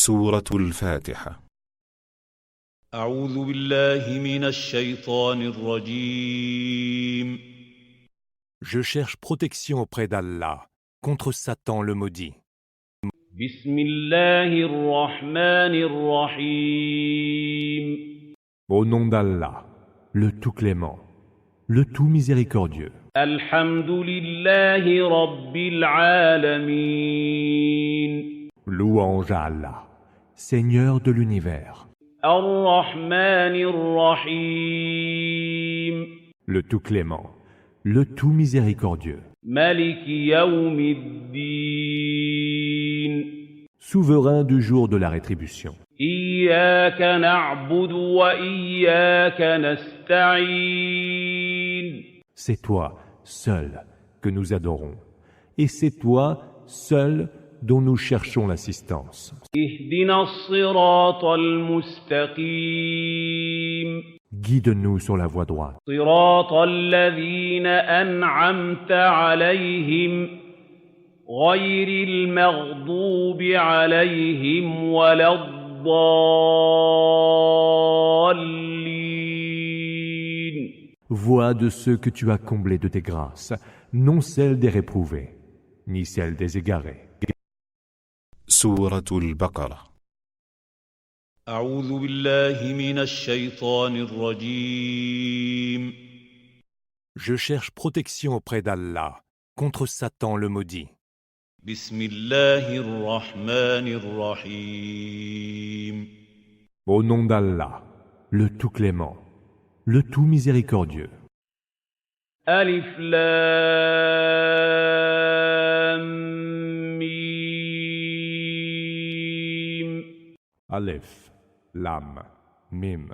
سورة الفاتحة. أعوذ بالله من الشيطان الرجيم. Je cherche protection auprès d'Allah contre Satan le maudit. بسم الله الرحمن الرحيم. Au nom d'Allah, le tout clément, le tout miséricordieux. الحمد لله رب العالمين. Louange à Allah, Seigneur de l'univers. الرحمن الرحيم. Le tout clément, le tout miséricordieux. ملك يوم الدين. Souverain du jour de la rétribution. إياك نعبد وإياك نستعين. C'est toi, seul, que nous adorons. Et c'est toi, seul, dont nous cherchons l'assistance. اهدنا الصراط المستقيم. Guide-nous sur la voie droite. صراط الذين أنعمت عليهم غير المغضوب عليهم ولا الضالين. Voie de ceux que tu as comblés de tes grâces, non celle des réprouvés, ni celle des égarés. سورة البقرة. أعوذ بالله من الشيطان الرجيم. Je cherche protection auprès d'Allah contre Satan le maudit. بسم الله الرحمن الرحيم. Au nom d'Allah, le tout clément, le tout miséricordieux. ألف لام Aleph, Lam, Mim.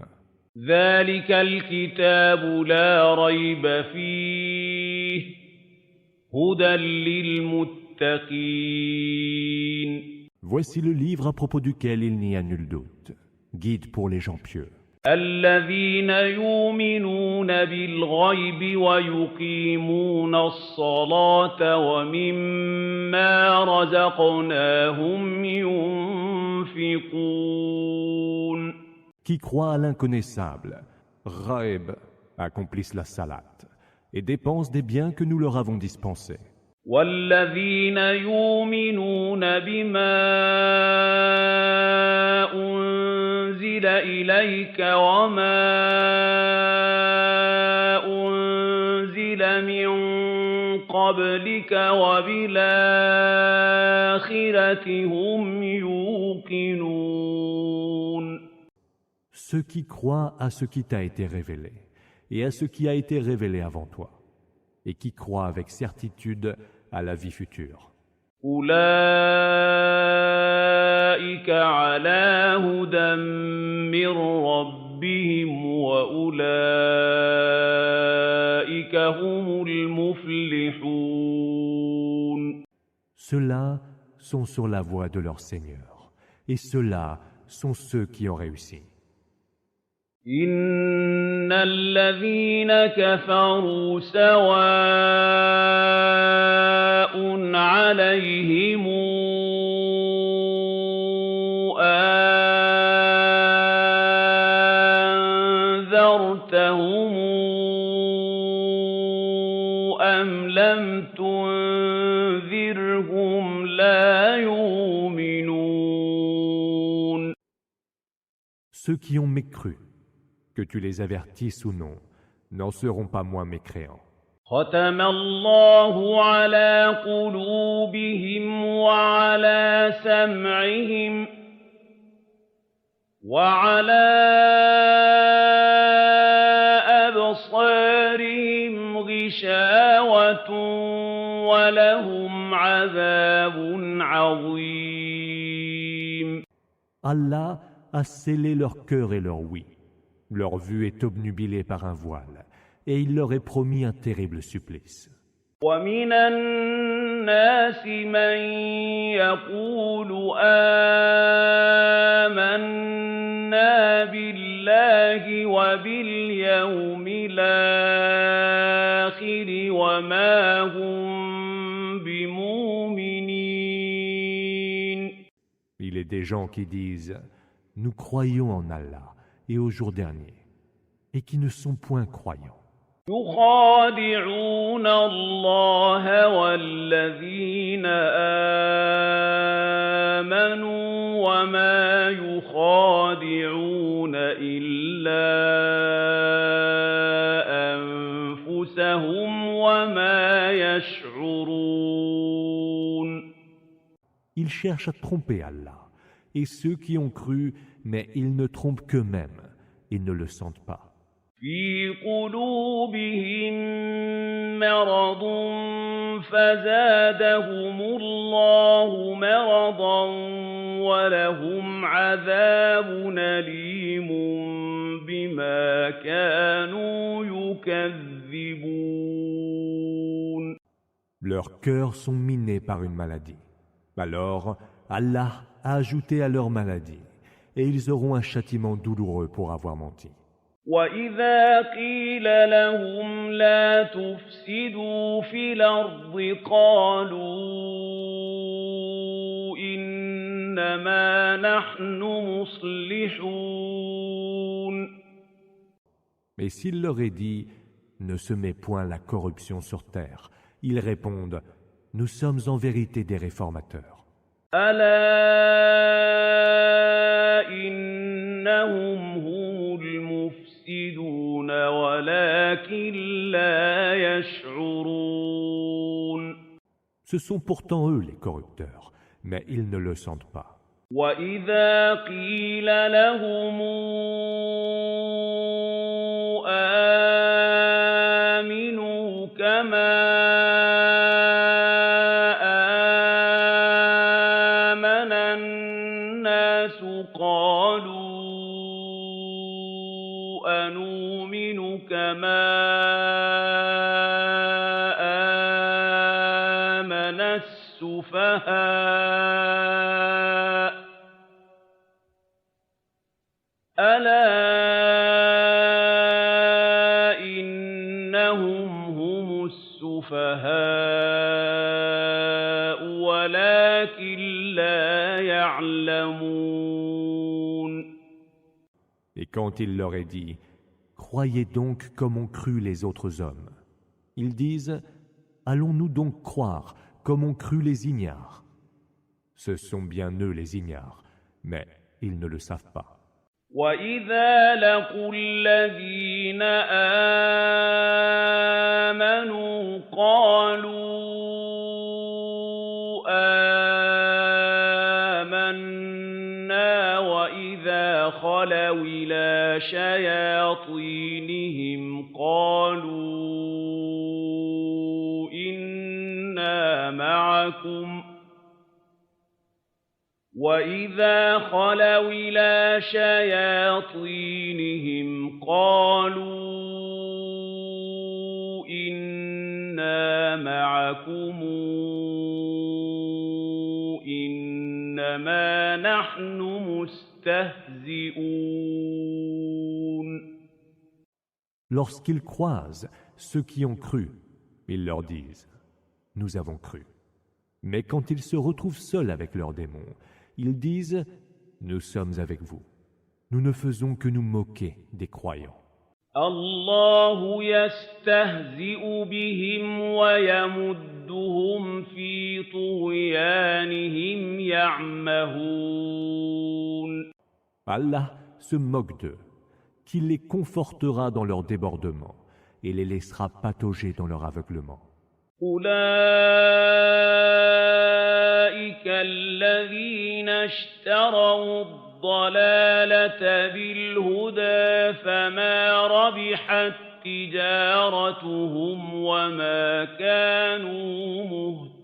ذلك الكتاب لا ريب فيه هدى للمتقين. Voici le livre à propos duquel il n'y a nul doute. Guide pour les gens pieux. الذين يؤمنون بالغيب ويقيمون الصلاة ومما رزقناهم ينفقون. Qui croient à l'inconnaissable, Ghaib, accomplissent la salat et dépensent des biens que nous leur avons dispensés. والذين يؤمنون بما أنزل إليك وما أنزل من قبلك وبالآخرة هم يوقنون. Ceux qui croient à ce qui t'a été révélé et à ce qui a été révélé avant toi, et qui croient avec certitude à la vie future. أولئك على هدى من ربهم وأولئك هم المفلحون. Ceux-là sont sur la voie de leur Seigneur, et ceux-là sont ceux qui ont réussi. إن الذين كفروا سواء عليهم أنذرتهم أم لم تنذرهم لا يؤمنون. Ceux qui ont mécru, que tu les avertisses ou non, n'en seront pas moins mécréants. ختم الله على قلوبهم وعلى سمعهم وعلى أبصارهم غشاوة ولهم عذاب عظيم. Allah a scellé leur cœur et leur ouïe. Leur vue est obnubilée par un voile, et il leur est promis un terrible supplice. ومن الناس من يقول آمنا بالله وباليوم الآخر وما هم بمؤمنين. Il est des gens qui disent « Nous croyons en Allah et au jour dernier » et qui ne sont point croyants. يخادعون الله والذين آمنوا وما يخادعون إلا أنفسهم وما يشعرون. Ils cherchent à tromper Allah et ceux qui ont cru, mais ils ne trompent qu'eux-mêmes, ils ne le sentent pas. في قلوبهم مرض فزادهم الله مرضا ولهم عذاب أليم بما كانوا يكذبون. Leurs cœurs sont minés par une maladie. Alors, Allah a ajouté à leur maladie, et ils auront un châtiment douloureux pour avoir menti. وَإِذَا قِيلَ لَهُمْ لَا تُفْسِدُوا فِي الْأَرْضِ قَالُوا إِنَّمَا نَحْنُ مُصْلِحُونَ. Mais s'il leur est dit « Ne semez point la corruption sur terre », ils répondent « Nous sommes en vérité des réformateurs. » أَلَا إِنَّهُمْ هُمُ المفسدون ولكن لا يشعرون. Ce sont pourtant eux les corrupteurs, mais ils ne le sentent pas. وإذا قيل لهم آمنوا كما آمن الناس قالوا أنؤمن كما آمن السفهاء ألا إنهم هم السفهاء ولكن لا يعلمون. Et quand il leur est dit « Croyez donc comme ont cru les autres hommes », ils disent « Allons-nous donc croire comme ont cru les ignares ?» Ce sont bien eux les ignares, mais ils ne le savent pas. وَإِذَا لَقُوا الَّذِينَ آمَنُوا قَالُوا آمَنَّا وَإِذَا خَلَوْا إِلَىٰ شَيَاطِينِهِمْ قَالُوا إِنَّا مَعَكُمْ وَإِذَا خَلَوْا إِلَىٰ شَيَاطِينِهِمْ قَالُوا إِنَّا مَعَكُمْ إِنَّمَا نَحْنُ مُسْتَهْزِئُونَ. Lorsqu'ils croisent ceux qui ont cru, ils leur disent « Nous avons cru ». Mais quand ils se retrouvent seuls avec leurs démons, ils disent « Nous sommes avec vous. Nous ne faisons que nous moquer des croyants. » الله يستهزئ بهم ويمدهم في طغيانهم يعمهون. Allah se moque d'eux, qu'il les confortera dans leur débordement et les laissera patauger dans leur aveuglement. أولئك الذين اشتروا الضلالة بالهدى فما ربحت تجارتهم وما كانوا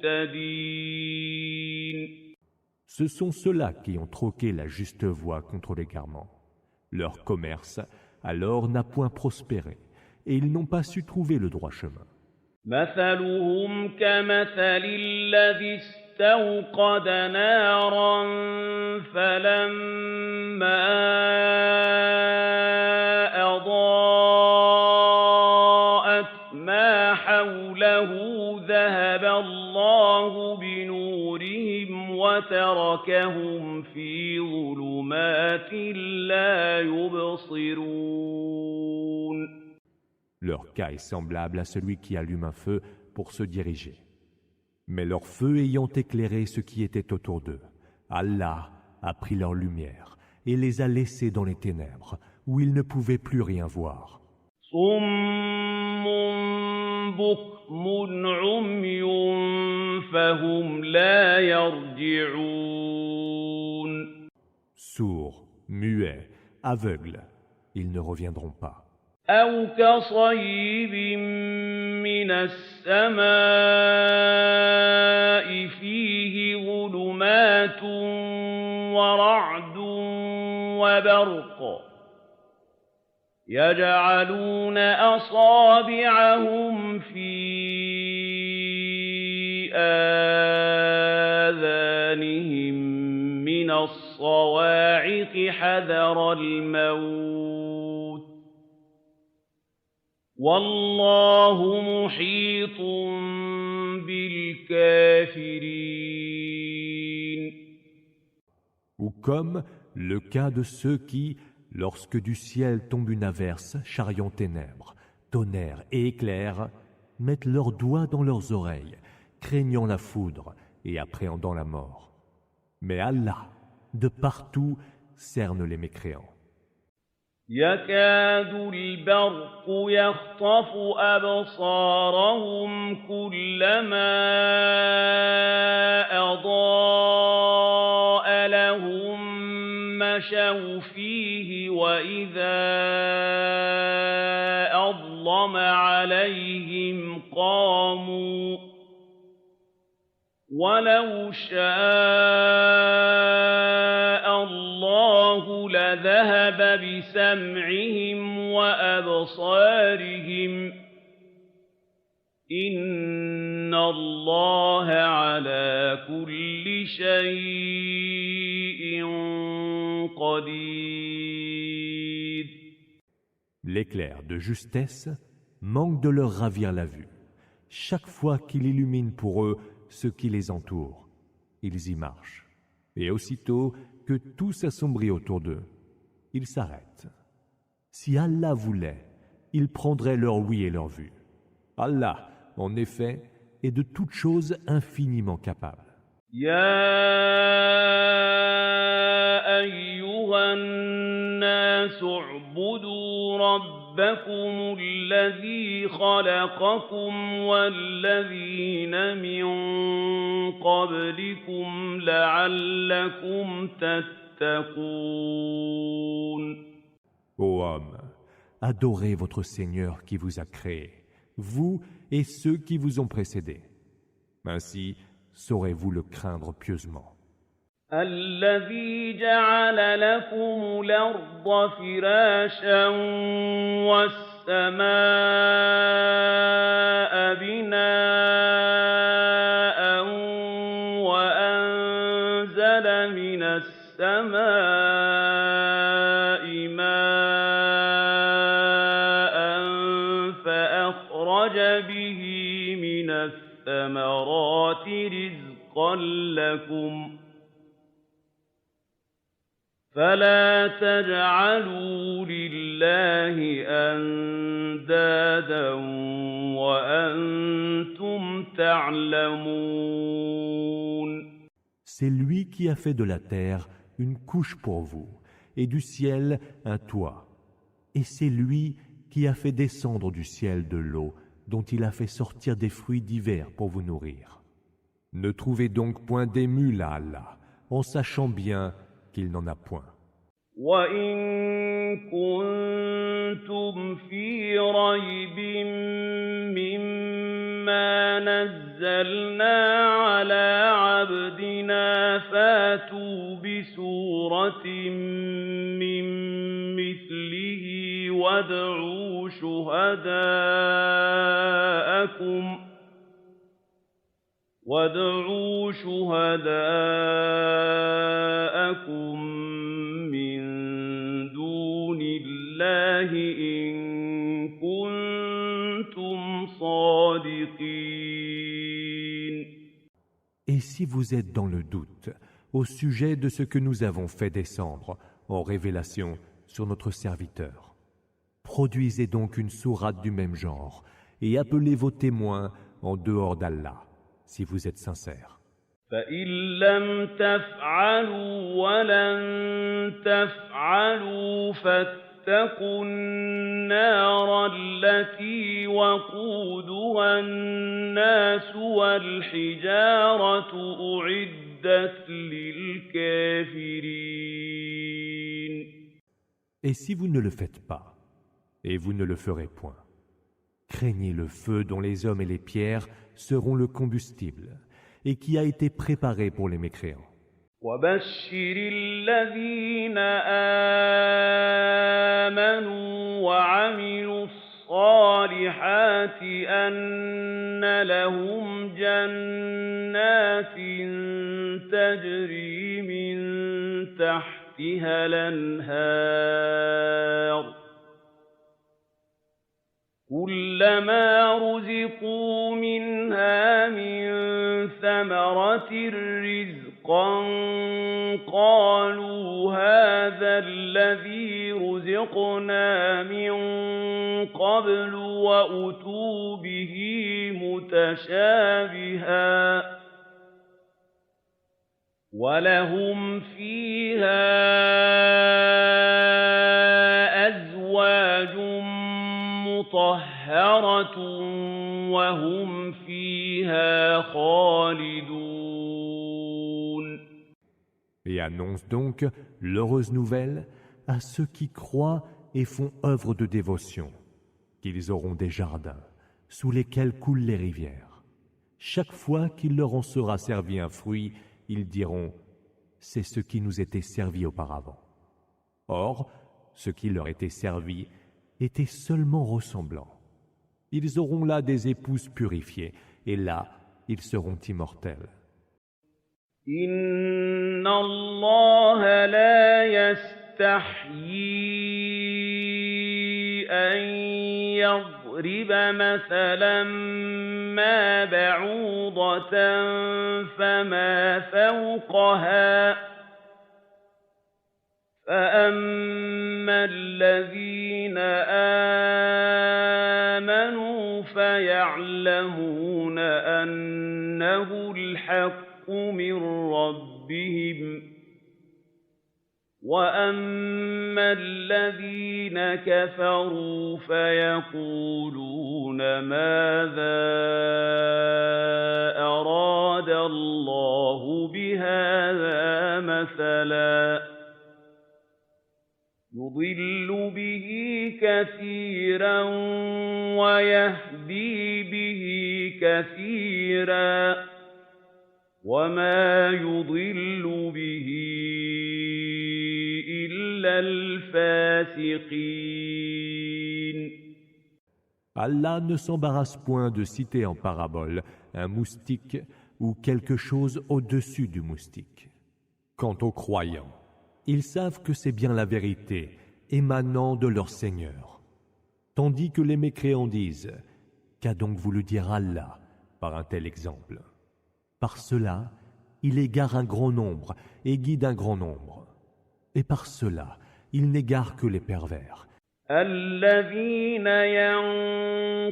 مهتدين. Ce sont ceux-là qui ont troqué la juste voie contre l'égarement. Leur commerce alors n'a point prospéré et ils n'ont pas su trouver le droit chemin. مثلهم كمثل الذي استوقد نارا فلما أضاءت ما حوله ذهب الله بنورهم وتركهم في ولكن لا يبصرون. Leur cas est semblable à celui qui allume un feu pour se diriger. Mais leur feu ayant éclairé ce qui était autour d'eux, Allah a pris leur lumière et les a laissés dans les ténèbres, où ils ne pouvaient plus rien voir. صم بكم عمي فهم لا يرجعون. Sourds, muets, aveugles, ils ne reviendront pas. أو كصيب من السماء فيه ظلمات ورعد وبرق يجعلون أصابعهم في آذانهم من الصواعق حذر الموت والله محيط بالكافرين. Ou comme le cas de ceux qui, lorsque du ciel tombe une averse charriant ténèbres, tonnerre et éclairs, mettent leurs doigts dans leurs oreilles, craignant la foudre et appréhendant la mort. Mais Allah, de partout, cerne les mécréants. يكاد البرق يخطف أبصارهم كلما أضاء لهم مشوا فيه وإذا أظلم عليهم قاموا ولو شاء الله لذهب بسمعهم وأبصارهم إن الله على كل شيء قدير. L'éclair de justesse manque de leur ravir la vue. Chaque fois qu'il illumine pour eux ce qui les entoure, ils y marchent. Et aussitôt que tout s'assombrit autour d'eux, ils s'arrêtent. Si Allah voulait, il prendrait leur ouïe et leur vue. Allah, en effet, est de toutes choses infiniment capable. يا أيها الناس اعبدوا ربكم الذي خلقكم والذين من قبلكم لعلكم تتقون. Ô homme, adorez votre Seigneur qui vous a créé, vous et ceux qui vous ont précédés. Ainsi, saurez-vous le craindre pieusement. الذي جعل لكم الأرض فراشا والسماء بناء وأنزل من السماء ماء فأخرج به من الثمرات رزقا لكم فلا تجعلوا لله أندادا وأنتم تعلمون. C'est lui qui a fait de la terre une couche pour vous et du ciel un toit. Et c'est lui qui a fait descendre du ciel de l'eau dont il a fait sortir des fruits divers pour vous nourrir. Ne trouvez donc point d'émule à Allah, en sachant bien qu'il n'en a point. وَإِن كُنتُمْ فِي رَيْبٍ مِّمَّا نَزَّلْنَا عَلَىٰ عَبْدِنَا فَأْتُوا بِسُورَةٍ مِّن مِّثْلِهِ وَادْعُوا شُهَدَاءَكُم مِّن دُونِ اللَّهِ إِن كُنتُمْ صَادِقِينَ. Et si vous êtes dans le doute au sujet de ce que nous avons fait descendre, en révélation sur notre serviteur. Produisez donc une sourate du même genre et appelez vos témoins en dehors d'Allah, si vous êtes sincères. فَإِن لَّمْ تَفْعَلُوا وَلَن تَفْعَلُوا فَاتَّقُوا النَّارَ الَّتِي وَقُودُهَا النَّاسُ وَالْحِجَارَةُ أُعِدَّتْ لِلْكَافِرِينَ. Et si vous ne le faites pas, et vous ne le ferez point, craignez le feu dont les hommes et les pierres seront le combustible, et qui a été préparé pour les mécréants. وَبَشِّرِ الَّذِينَ آمَنُوا وَعَمِلُوا الصَّالِحَاتِ أَنَّ لَهُمْ جَنَّاتٍ تَجْرِي مِن تَحْتِهَا الْأَنْهَارُ كُلَّمَا رُزِقُوا مِنْهَا مِن ثَمَرَةٍ رِّزْقًا قَالُوا هَٰذَا الَّذِي رُزِقْنَا مِن قَبْلُ وَأُتُوا بِهِ مُتَشَابِهًا ۖ وَلَهُمْ فِيهَا أَزْوَاجٌ مُّطَهَّرَةٌ وَهُمْ فِيهَا خَالِدُونَ. Et annonce donc l'heureuse nouvelle à ceux qui croient et font œuvre de dévotion, qu'ils auront des jardins sous lesquels coulent les rivières. Chaque fois qu'il leur en sera servi un fruit, ils diront « c'est ce qui nous était servi auparavant ». Or, ce qui leur était servi était seulement ressemblant. Ils auront là des épouses purifiées, et là, ils seront immortels. Inna Allah la yastahyi an yadriba mathalan ma ba'udatan fama fawqaha فَأَمَّا الَّذِينَ آمَنُوا فَيَعْلَمُونَ أَنَّهُ الْحَقُّ مِن رَّبِّهِمْ وَأَمَّا الَّذِينَ كَفَرُوا فَيَقُولُونَ مَاذَا أَرَادَ اللَّهُ بِهَٰذَا مَثَلًا يُضِلُّ بِهِ كَثِيرًا وَيَهْدِي بِهِ كَثِيرًا وَمَا يُضِلُّ بِهِ إِلَّا الْفَاسِقِينَ. Allah ne s'embarrasse point de citer en parabole un moustique ou quelque chose au-dessus du moustique. Quant aux croyants, ils savent que c'est bien la vérité émanant de leur Seigneur. Tandis que les mécréants disent « Qu'a donc voulu dire Allah par un tel exemple ?» Par cela, il égare un grand nombre et guide un grand nombre. Et par cela, il n'égare que les pervers. الذين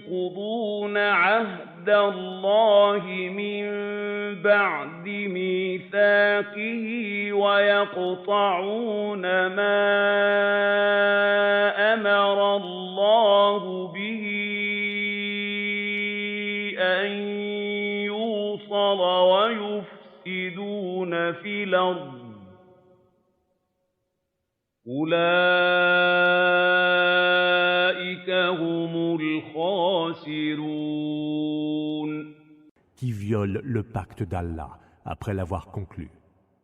ينقضون عهد الله من بعد ميثاقه ويقطعون ما أمر الله به أن يوصل ويفسدون في الأرض أولئك هم الخاسرون. Qui violent le pacte d'Allah après l'avoir conclu,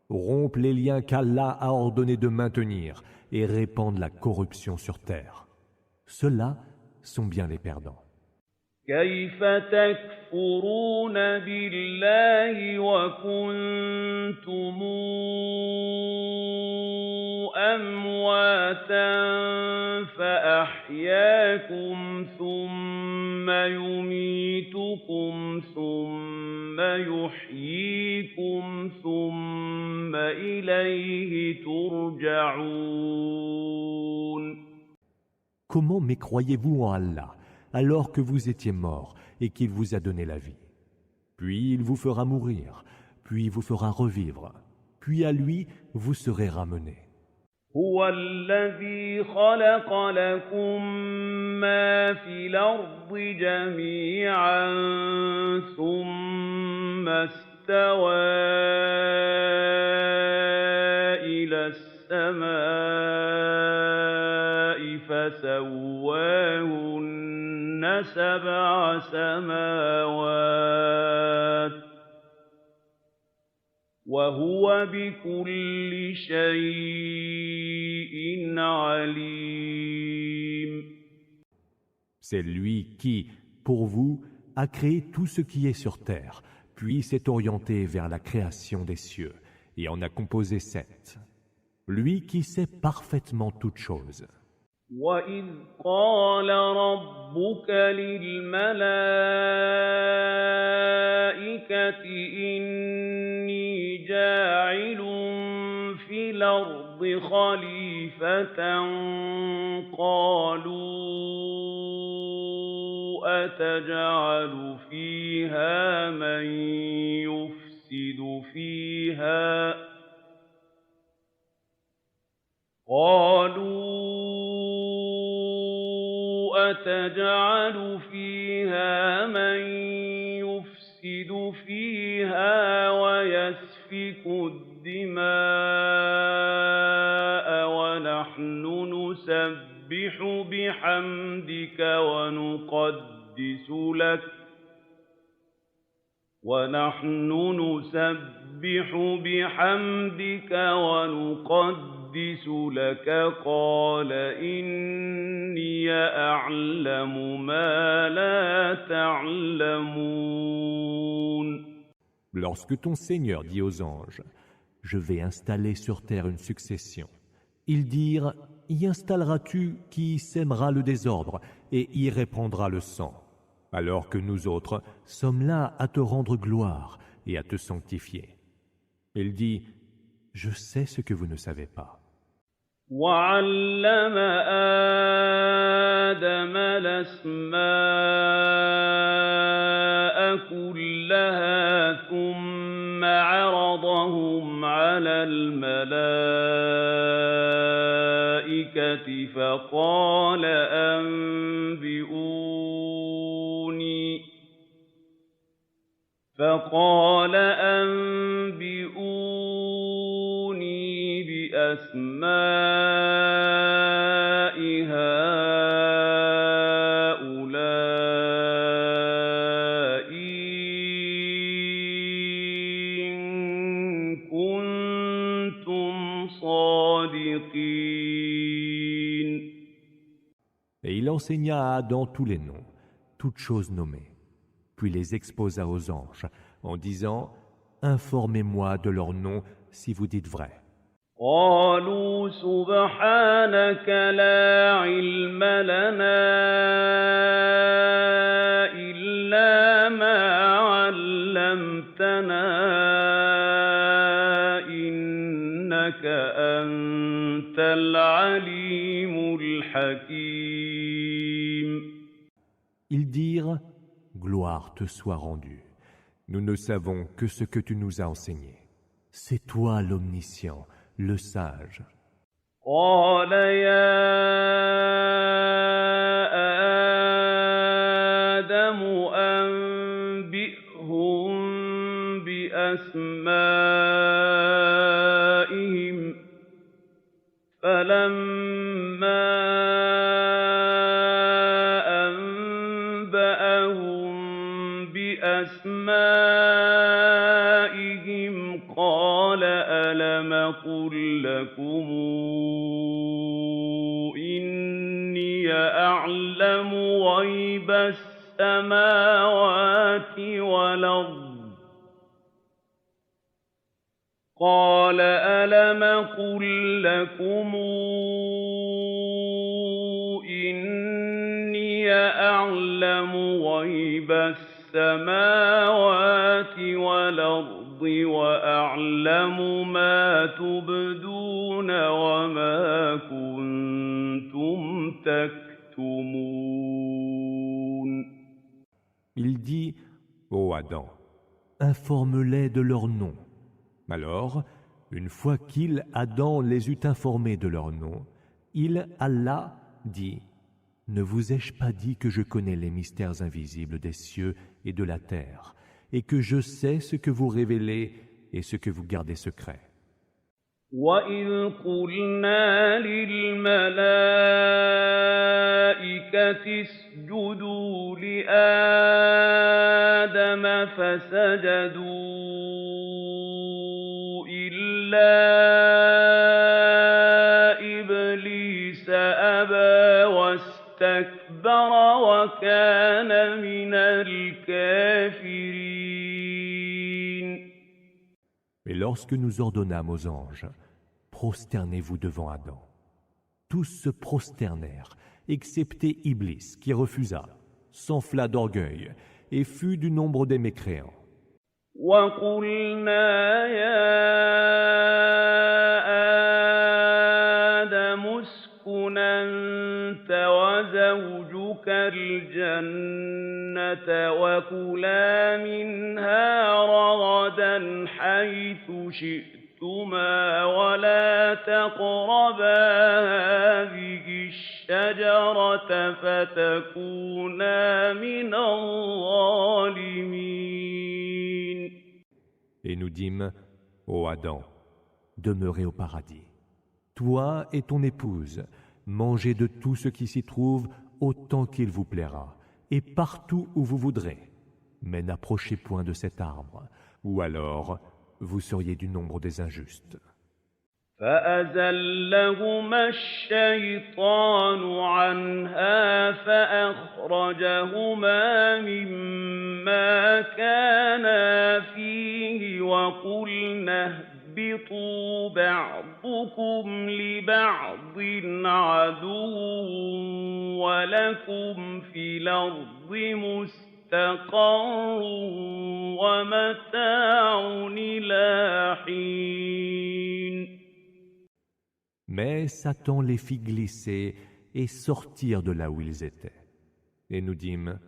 rompent les liens qu'Allah a ordonné de maintenir et répandent la corruption sur terre. Ceux-là sont bien les perdants. كيف تكفرون بالله وكنتم أَمْوَاتًا فَأَحْيَاكُمْ ثُمَّ يُمِيتُكُمْ ثُمَّ يُحْيِيكُمْ ثُمَّ إِلَيْهِ تُرْجَعُونَ. Comment mécroyez-vous en Allah alors que vous étiez mort et qu'il vous a donné la vie? Puis il vous fera mourir, puis vous fera revivre, puis à lui vous serez ramenés. هُوَ الَّذِي خَلَقَ لَكُم مَّا فِي الْأَرْضِ جَمِيعًا ثُمَّ اسْتَوَىٰ إِلَى السَّمَاءِ فَسَوَّاهُنَّ سَبْعَ سَمَاوَاتٍ ۚ وَهُوَ بِكُلِّ شَيْءٍ عَلِيمٌ. C'est lui qui, pour vous, a créé tout ce qui est sur terre, puis s'est orienté vers la création des cieux, et en a composé 7. Lui qui sait parfaitement toutes choses. وَإِذْ قَالَ رَبُّكَ لِلْمَلَائِكَةِ إِنِّي جَاعِلٌ فِي الْأَرْضِ خَلِيفَةً قَالُوا أَتَجْعَلُ فِيهَا مَن يُفْسِدُ فِيهَا وَيَسْفِكُ الدِّمَاءَ وَنَحْنُ نُسَبِّحُ بِحَمْدِكَ وَنُقَدِّسُ لَكَ قَالَ إِنِّي أَعْلَمُ مَا لَا تَعْلَمُونَ. Lorsque ton Seigneur dit aux anges « Je vais installer sur terre une succession », ils dirent « Y installeras-tu qui sèmera le désordre et y répandra le sang ?» alors que nous autres sommes là à te rendre gloire et à te sanctifier. Il dit « Je sais ce que vous ne savez pas. » وَعَلَّمَ آدَمَ الْأَسْمَاءَ كُلَّهَا ثُمَّ عَرَضَهُمْ عَلَى الْمَلَائِكَةِ فَقَالَ أَنبِئُونِي بِأَسْمَاءِ هَٰؤُلَاءِ إِن كُنتُمْ صَادِقِينَ. Et il enseigna à Adam tous les noms, toutes choses nommées, puis les exposa aux anges, en disant « Informez-moi de leurs noms si vous dites vrai. » قَالُوا سُبْحَانَكَ لَا عِلْمَ لَنَا إِلَّا مَا عَلَّمْتَنَا إِنَّكَ أَنتَ الْعَلِيمُ الْحَكِيمُ. Ils dirent « Gloire te soit rendue. Nous ne savons que ce que tu nous as enseigné. C'est toi l'omniscient, le sage. » قَالَ يَا آدَمُ أَنبِئْهُم بِأَسْمَائِهِمْ ۖ فَلَمَّا أَنبَأَهُم بِأَسْمَائِهِمْ قَالَ أَلَمْ أَقُل لَّكُمْ إِنِّي أَعْلَمُ غَيْبَ السَّمَاوَاتِ وَالْأَرْضِ قال ألم قل لكم إني أعلم غيب السماوات والأرض وأعلم ما تبدون وما كنتم تكتمون. Il dit, ô Adam, informe-les de leur nom. Alors, une fois qu'il, Adam, les eut informés de leur nom, il, Allah, dit, ne vous ai-je pas dit que je connais les mystères invisibles des cieux et de la terre, et que je sais ce que vous révélez et ce que vous gardez secret? وَإِذْ قُلْنَا لِلْمَلَائِكَةِ اسْجُدُوا لِآدَمَ فَسَجَدُوا إِلَّا إِبْلِيسَ أَبَىٰ وَاسْتَكْبَرَ وَكَانَ مِنَ الْكَافِرِينَ. Et lorsque nous ordonnâmes aux anges, prosternez-vous devant Adam. Tous se prosternèrent, excepté Iblis, qui refusa, s'enfla d'orgueil, et fut du nombre des mécréants. وَقُلْنَا يَا آدَمُ اسْكُنْ أَنتَ وَزَوْجُكَ الْجَنَّةَ وَكُلَا مِنْهَا رَغَدًا حَيْثُ شِئْتُمَا وَلَا تَقْرَبَا هَٰذِهِ الشَّجَرَةَ فَتَكُونَا مِنَ الظَّالِمِينَ. Et nous dîmes, ô Adam, demeurez au paradis. Toi et ton épouse, mangez de tout ce qui s'y trouve autant qu'il vous plaira, et partout où vous voudrez. Mais n'approchez point de cet arbre, ou alors vous seriez du nombre des injustes. فَأَزَلَّهُمَا الشَّيْطَانُ عَنْهَا فَأَخْرَجَهُمَا مِمَّا كَانَا فِيهِ وَقُلْنَا اهْبِطُوا بَعْضُكُمْ لِبَعْضٍ عَدُوٌّ وَلَكُمْ فِي الْأَرْضِ مُسْتَقَرٌّ وَمَتَاعٌ إِلَىٰ حِينٍ. Mais Satan les fit glisser et sortir de là où ils étaient. Et nous dîmes,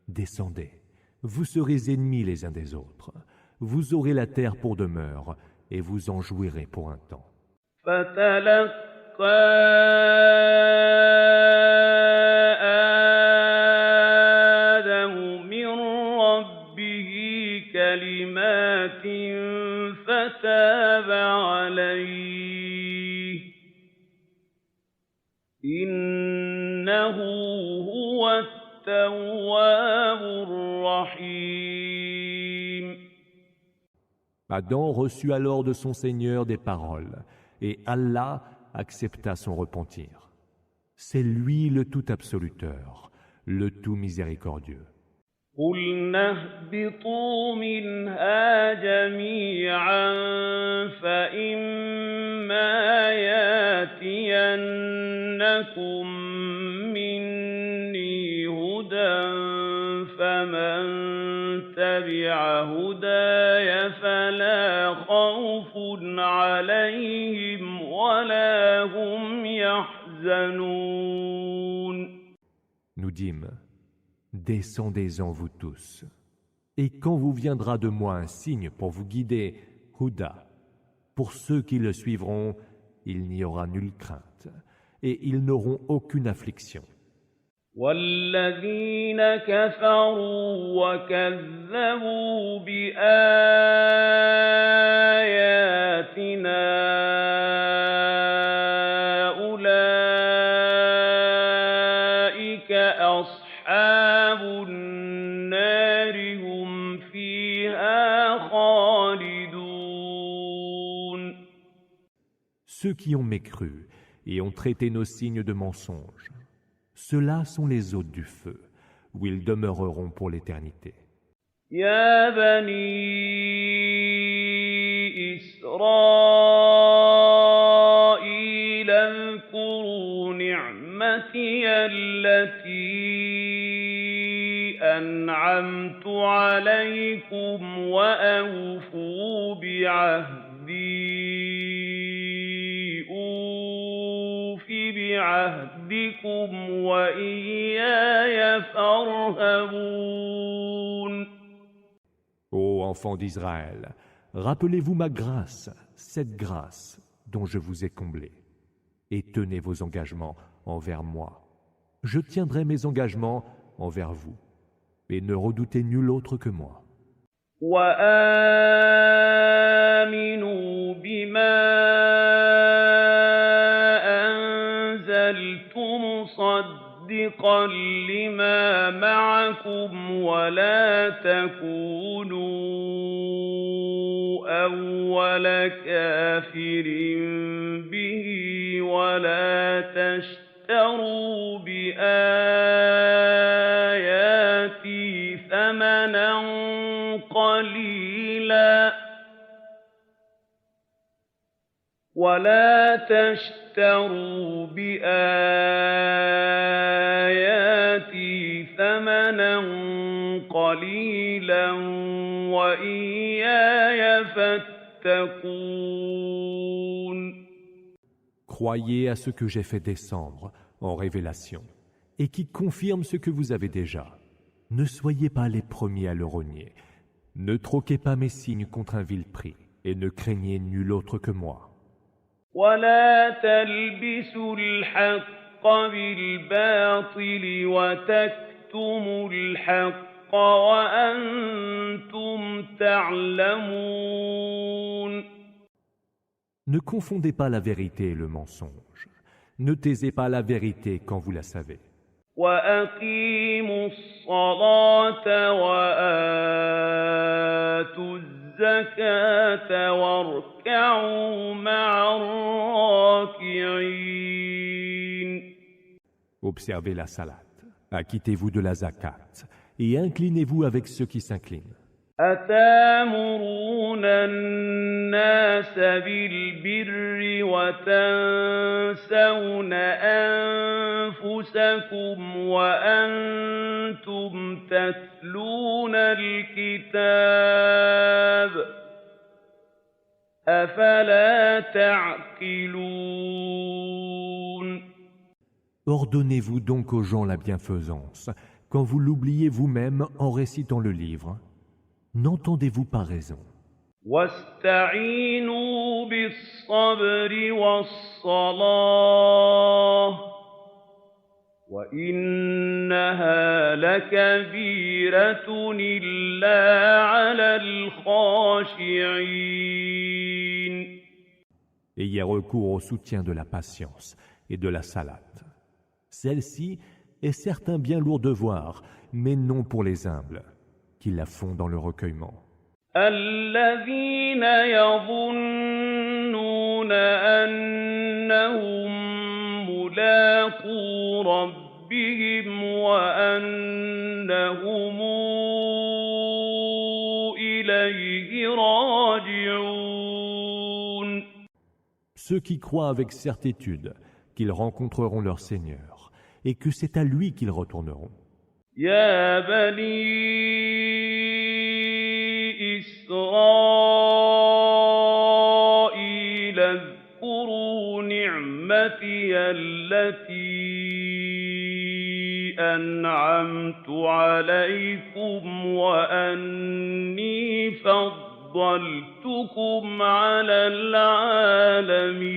descendez, vous serez ennemis les uns des autres, vous aurez la terre pour demeure, et vous en jouirez pour un temps. فَتَلَقَّى آدَمُ مِن رَّبِّهِ كَلِمَاتٍ فَتَابَ عَلَيْهِ إِنَّهُ هُوَ التَّوَّابُ الرَّحِيمُ. Adam reçut alors de son Seigneur des paroles, et Allah accepta son repentir. C'est lui le tout absoluteur, le tout miséricordieux. قُلْنَا اهْبِطُوا مِنْهَا جَمِيعًا فَإِمَّا يَأْتِيَنَّكُم مِّنِّي هُدًى فَمَن تَبِعَ هُدَايَ فَلَا خَوْفٌ عَلَيْهِمْ وَلَا هُمْ يَحْزَنُونَ. Nous dîmes, descendez-en vous tous. Et quand vous viendra de moi un signe pour vous guider, Huda, pour ceux qui le suivront, il n'y aura nulle crainte, et ils n'auront aucune affliction. وَالَّذِينَ كَفَرُوا وَكَذَّبُوا بِآيَاتِنَا أُولَٰئِكَ أَصْحَابُ النَّارِ هُمْ فِيهَا خَالِدُونَ. Ceux qui ont mécru et ont traité nos signes de mensonges, ceux-là sont les hôtes du feu, où ils demeureront pour l'éternité. يا بني إسرائيل إسرائيل اذكروا نعمتي التي أنعمت عليكم وأوفوا بعهدي أوف بعهدكم وإياي فارهبون. Ô enfants d'Israël, rappelez-vous ma grâce, cette grâce dont je vous ai comblé, et tenez vos engagements envers moi. Je tiendrai mes engagements envers vous, et ne redoutez nul autre que moi. وآمنوا بما أنزلت مصدقا لما معكم ولا تكونوا أول كافر به ولا تشتروا بآياتي ثمنا قليلا ولا تشتروا بآياتي ثمنا قليلا وإياي فاتقون. Croyez à ce que j'ai fait descendre en révélation, et qui confirme ce que vous avez déjà. Ne soyez pas les premiers à le renier. Ne troquez pas mes signes contre un vil prix, et ne craignez nul autre que moi. ولا تلبسوا الحق بالباطل وتكتموا الحق وأنتم تعلمون. Ne confondez pas la vérité et le mensonge. Ne taisez pas la vérité quand vous la savez. وأقيموا الصلاة وآتوا الزكاة واركعوا مع الراكعين. Observez la salate, acquittez-vous de la zakat, et inclinez-vous avec ceux qui s'inclinent. أتامرون الناس بالبر وتنسون أنفسكم وأنتم تتلون الكتاب أفلا تعقلون. Ordonnez-vous donc aux gens la bienfaisance, quand vous l'oubliez vous-même en récitant le livre. N'entendez-vous pas raison? واستعينوا بالصبر والصلاة وإنها لكبيرة إلا على الخاشعين. Ayez recours au soutien de la patience et de la salate. Celle-ci est certes un bien lourd devoir, mais non pour les humbles, qui la font dans le recueillement. الذين يظنون أنهم ملاقو ربهم وأنهم إليه راجعون. Ceux qui croient avec certitude qu'ils rencontreront leur Seigneur et que c'est à lui qu'ils retourneront. يا بني إسرائيل اذكروا نعمتي التي أنعمت عليكم وأني فضلتكم على العالمين.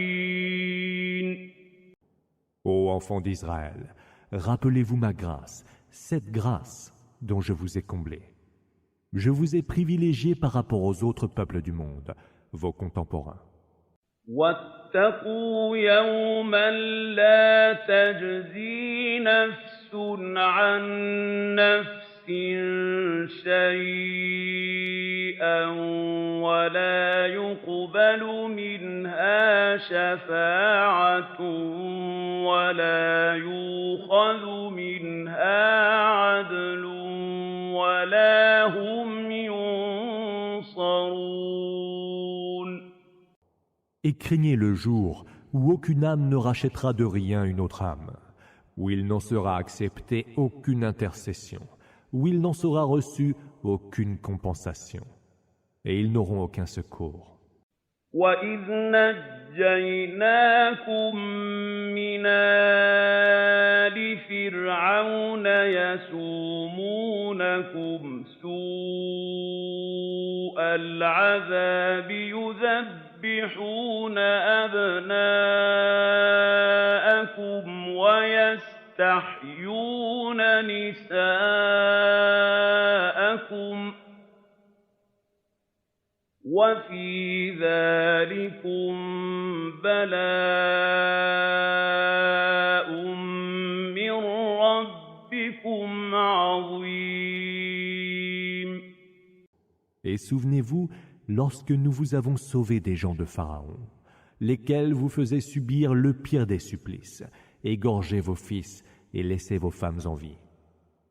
Ô enfants d'Israël, rappelez-vous ma grâce, cette grâce dont je vous ai comblé. Je vous ai privilégié par rapport aux autres peuples du monde, vos contemporains. واتقوا يوما لا تجزي نفس عن نفس شيئا ولا يقبل منها شفاعة ولا يؤخذ منها عدل ولا هم ينصرون. Et craignez le jour où aucune âme ne rachètera de rien une autre âme, où il n'en sera accepté aucune intercession, où il n'en sera reçu aucune compensation, et ils n'auront aucun secours. وَإِذْ نَجَّيْنَاكُم مِّنْ آلِ فِرْعَوْنَ يَسُومُونَكُمْ سُوءَ الْعَذَابِ يُذَبِّحُونَ أَبْنَاءَكُمْ وَيَسْتَحْيُونَ نِسَاءَكُمْ ۚ وَفِي ذَٰلِكُم بَلَاءٌ مِّن رَّبِّكُمْ عَظِيمٌ. Et souvenez-vous lorsque nous vous avons sauvés des gens de Pharaon, lesquels vous faisaient subir le pire des supplices, égorger vos fils et laisser vos femmes en vie.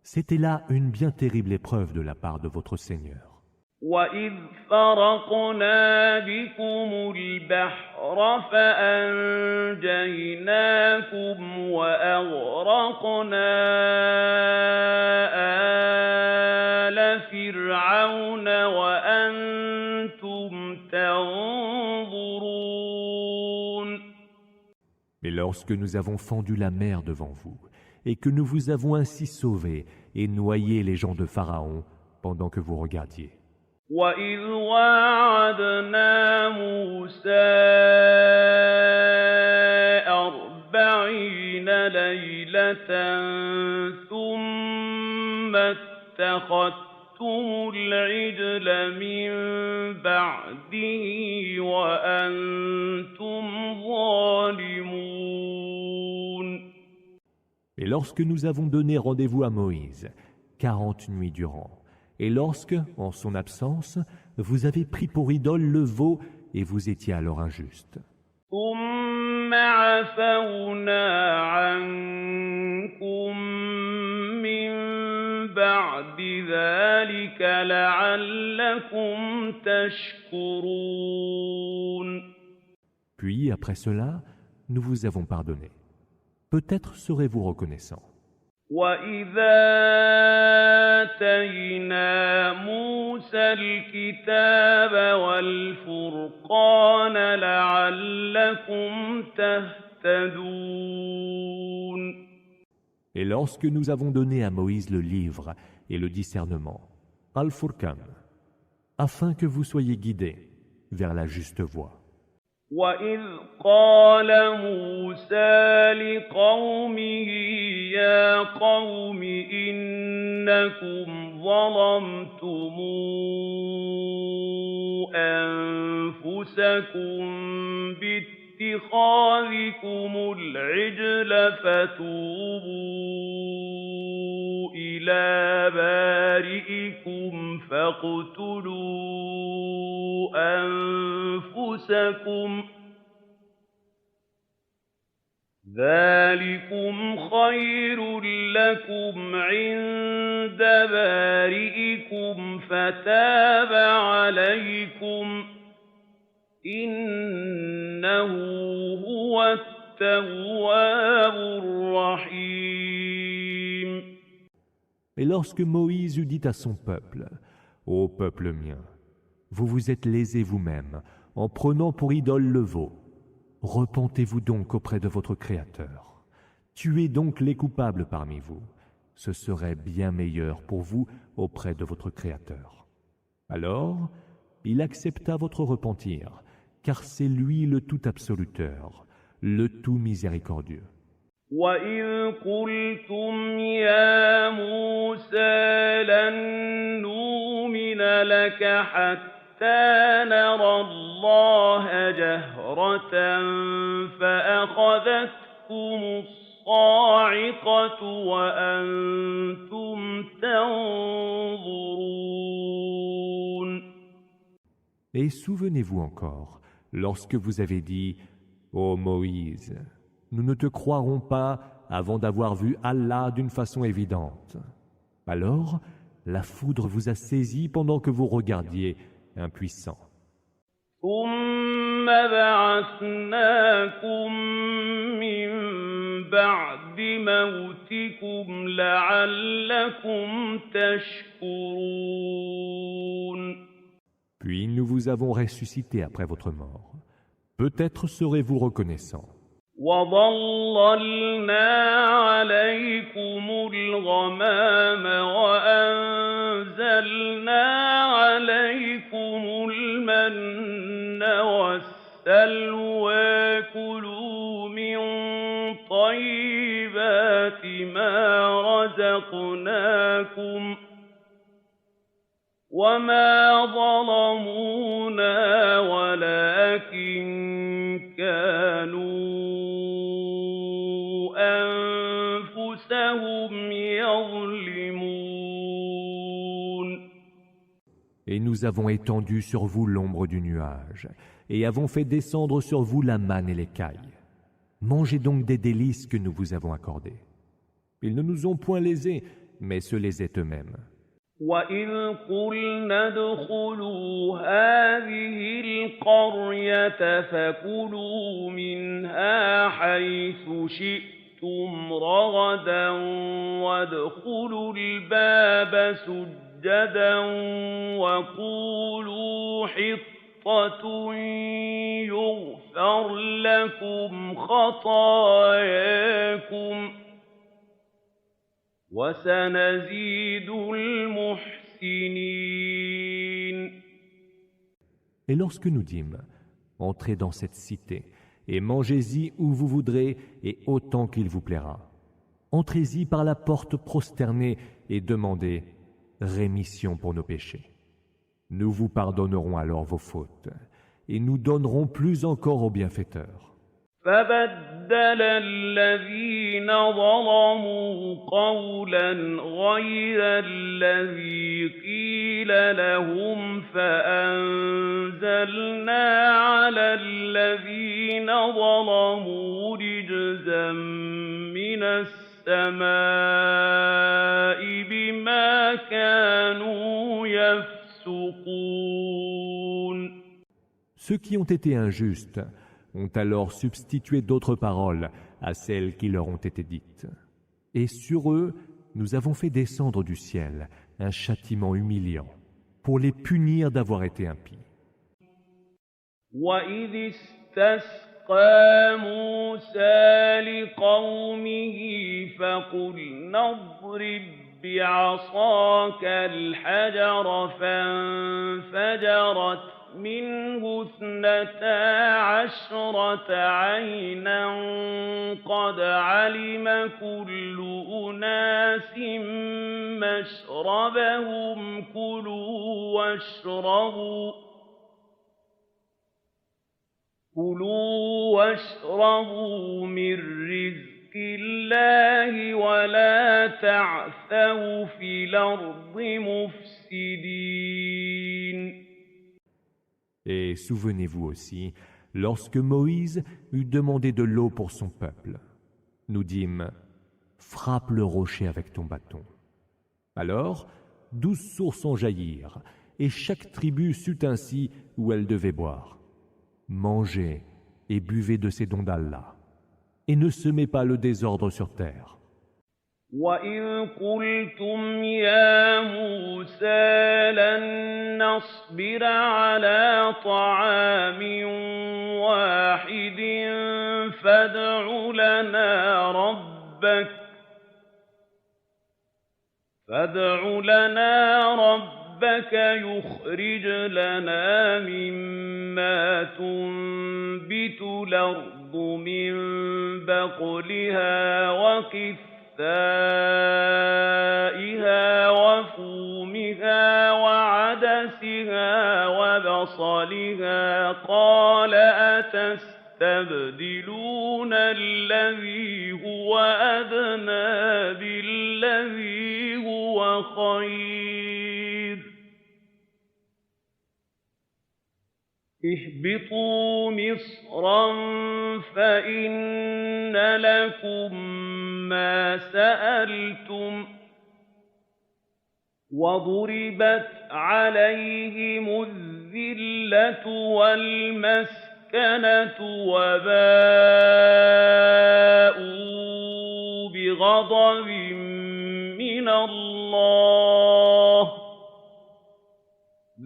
C'était là une bien terrible épreuve de la part de votre Seigneur. وَإِذْ فَرَقْنَا بِكُمُ الْبَحْرَ فَأَنجَيْنَاكُمْ وَأَغْرَقْنَا آلَ فِرْعَوْنَ وَأَنتُمْ تَنظُرُونَ. Mais lorsque nous avons fendu la mer devant vous, et que nous vous avons ainsi sauvés et noyé les gens de Pharaon pendant que vous regardiez. وَإِذْ وَاعَدْنَا مُوسَىٰ 40 لَيْلَةً ثُمَّ اتَّخَذْتُمُ الْعِجْلَ مِن بَعْدِهِ وَأَنتُمْ ظَالِمُونَ. Et lorsque nous avons donné rendez-vous à Moïse, 40 nuits durant, et lorsque, en son absence, vous avez pris pour idole le veau et vous étiez alors injuste. ثُمَّ عَفَوْنَا عَنكُم مِّن بَعْدِ ذَٰلِكَ لَعَلَّكُمْ تَشْكُرُونَ. Puis, après cela, nous vous avons pardonné. Peut-être serez-vous reconnaissants. وَإِذَا آتَيْنَا مُوسَى الْكِتَابَ وَالْفُرْقَانَ لَعَلَّكُمْ تَهْتَدُونَ. Et lorsque nous avons donné à Moïse le livre et le discernement, Al-Furqan, afin que vous soyez guidés vers la juste voie. وَإِذْ قَالَ مُوسَىٰ لِقَوْمِهِ يَا قَوْمِ إِنَّكُمْ ظَلَمْتُمْ أَنفُسَكُم بِاتِّخَاذِكُمُ الْعِجْلَ فَتُوبُوا إِلَىٰ بَارِئِكُمْ فَاقْتُلُوا أَنفُسَكُمْ ذَٰلِكُمْ خَيْرٌ لَّكُمْ عِندَ بَارِئِكُمْ فَتَابَ عَلَيْكُمْ إِنَّهُ هُوَ التَّوَّابُ الرَّحِيمُ. Et lorsque Moïse eut dit à son peuple, « Ô peuple mien, vous vous êtes lésés vous-même en prenant pour idole le veau. Repentez-vous donc auprès de votre Créateur. Tuez donc les coupables parmi vous. Ce serait bien meilleur pour vous auprès de votre Créateur. » Alors, il accepta votre repentir, car c'est lui le tout absoluteur, le tout miséricordieux. وَإِذْ قُلْتُمْ يَا مُوسَىٰ لَن نُّؤْمِنَ لَكَ حَتَّىٰ نَرَى اللَّهَ جَهْرَةً فَأَخَذَتْكُمُ الصَّاعِقَةُ وَأَنتُمْ تَنظُرُونَ. Et souvenez-vous encore, lorsque vous avez dit « Ô Moïse, nous ne te croirons pas avant d'avoir vu Allah d'une façon évidente. » Alors, la foudre vous a saisi pendant que vous regardiez, impuissant. ثم بعثناكم من بعد موتكم لعلكم تشكرون. Puis nous vous avons ressuscité après votre mort. Peut-être serez-vous reconnaissants. وَظَلَّلْنَا عَلَيْكُمُ الْغَمَامَ وَأَنزَلْنَا عَلَيْكُمُ الْمَنَّ وَالسَّلْوَىٰ كُلُوا مِن طَيِّبَاتِ مَا رَزَقْنَاكُمْ وَمَا ظَلَمُونَا وَلَٰكِن كَانُوا أَنفُسَهُمْ يَظْلِمُونَ. Et nous avons étendu sur vous l'ombre du nuage, et avons fait descendre sur vous la manne et l'écaille. Mangez donc des délices que nous vous avons accordées. Ils ne nous ont point lésés, mais se lésaient eux-mêmes. وَإِذْ قُلْنَا ادْخُلُوا هَٰذِهِ الْقَرْيَةَ فَكُلُوا مِنْهَا حَيْثُ شِئْتُمْ رَغَدًا وَادْخُلُوا الْبَابَ سُجَّدًا وَقُولُوا حِطَّةٌ يُغْفَرْ لَكُمْ خَطَايَاكُمْ وَسَنَزِيدُ الْمُحْسِنِينَ. Et lorsque nous dîmes, entrez dans cette cité, et mangez-y où vous voudrez, et autant qu'il vous plaira. Entrez-y par la porte prosternée, et demandez rémission pour nos péchés. Nous vous pardonnerons alors vos fautes, et nous donnerons plus encore aux bienfaiteurs. فَبَدَّلَ الَّذِينَ ظَلَمُوا قَوْلًا غَيْرَ الَّذِي قِيلَ لَهُمْ فَأَنزَلْنَا عَلَى الَّذِينَ ظَلَمُوا رِجْزًا مِّنَ السَّمَاءِ بِمَا كَانُوا يَفْسُقُونَ. Ceux qui ont été injustes ont alors substitué d'autres paroles à celles qui leur ont été dites. Et sur eux, nous avons fait descendre du ciel un châtiment humiliant pour les punir d'avoir été impies. وَإِذِ اسْتَسْقَىٰ مُوسَىٰ لِقَوْمِهِ فَقُلْنَا اضْرِب بِّعَصَاكَ الْحَجَرَ فَانفَجَرَتْ منه 12 عينا قد علم كل أناس مشربهم كلوا واشربوا من رزق الله ولا تعثوا في الأرض مفسدين. Et souvenez-vous aussi, lorsque Moïse eut demandé de l'eau pour son peuple, nous dîmes « Frappe le rocher avec ton bâton ». Alors, 12 sources en jaillirent, et chaque tribu sut ainsi où elle devait boire. Mangez et buvez de ces dons d'Allah, et ne semez pas le désordre sur terre. وَإِذْ قُلْتُمْ يَا مُوسَىٰ لَن نَّصْبِرَ عَلَىٰ طَعَامٍ وَاحِدٍ فَادْعُ لَنَا رَبَّكَ يُخْرِجْ لَنَا مِمَّا تُنبِتُ الْأَرْضُ مِن بَقْلِهَا وَقِثَّائِهَا وَفُومِهَا وَعَدَسِهَا وَبَصَلِهَا قَالَ أَتَسْتَبْدِلُونَ الَّذِي هُوَ أَدْنَىٰ بِالَّذِي هُوَ خَيْرٌ اهْبِطُوا مِصْرًا فَإِنَّ لَكُم مَّا سَأَلْتُمْ وَضُرِبَتْ عَلَيْهِمُ الذِّلَّةُ وَالْمَسْكَنَةُ وَبَاءُوا بِغَضَبٍ مِّنَ اللَّهِ ۗ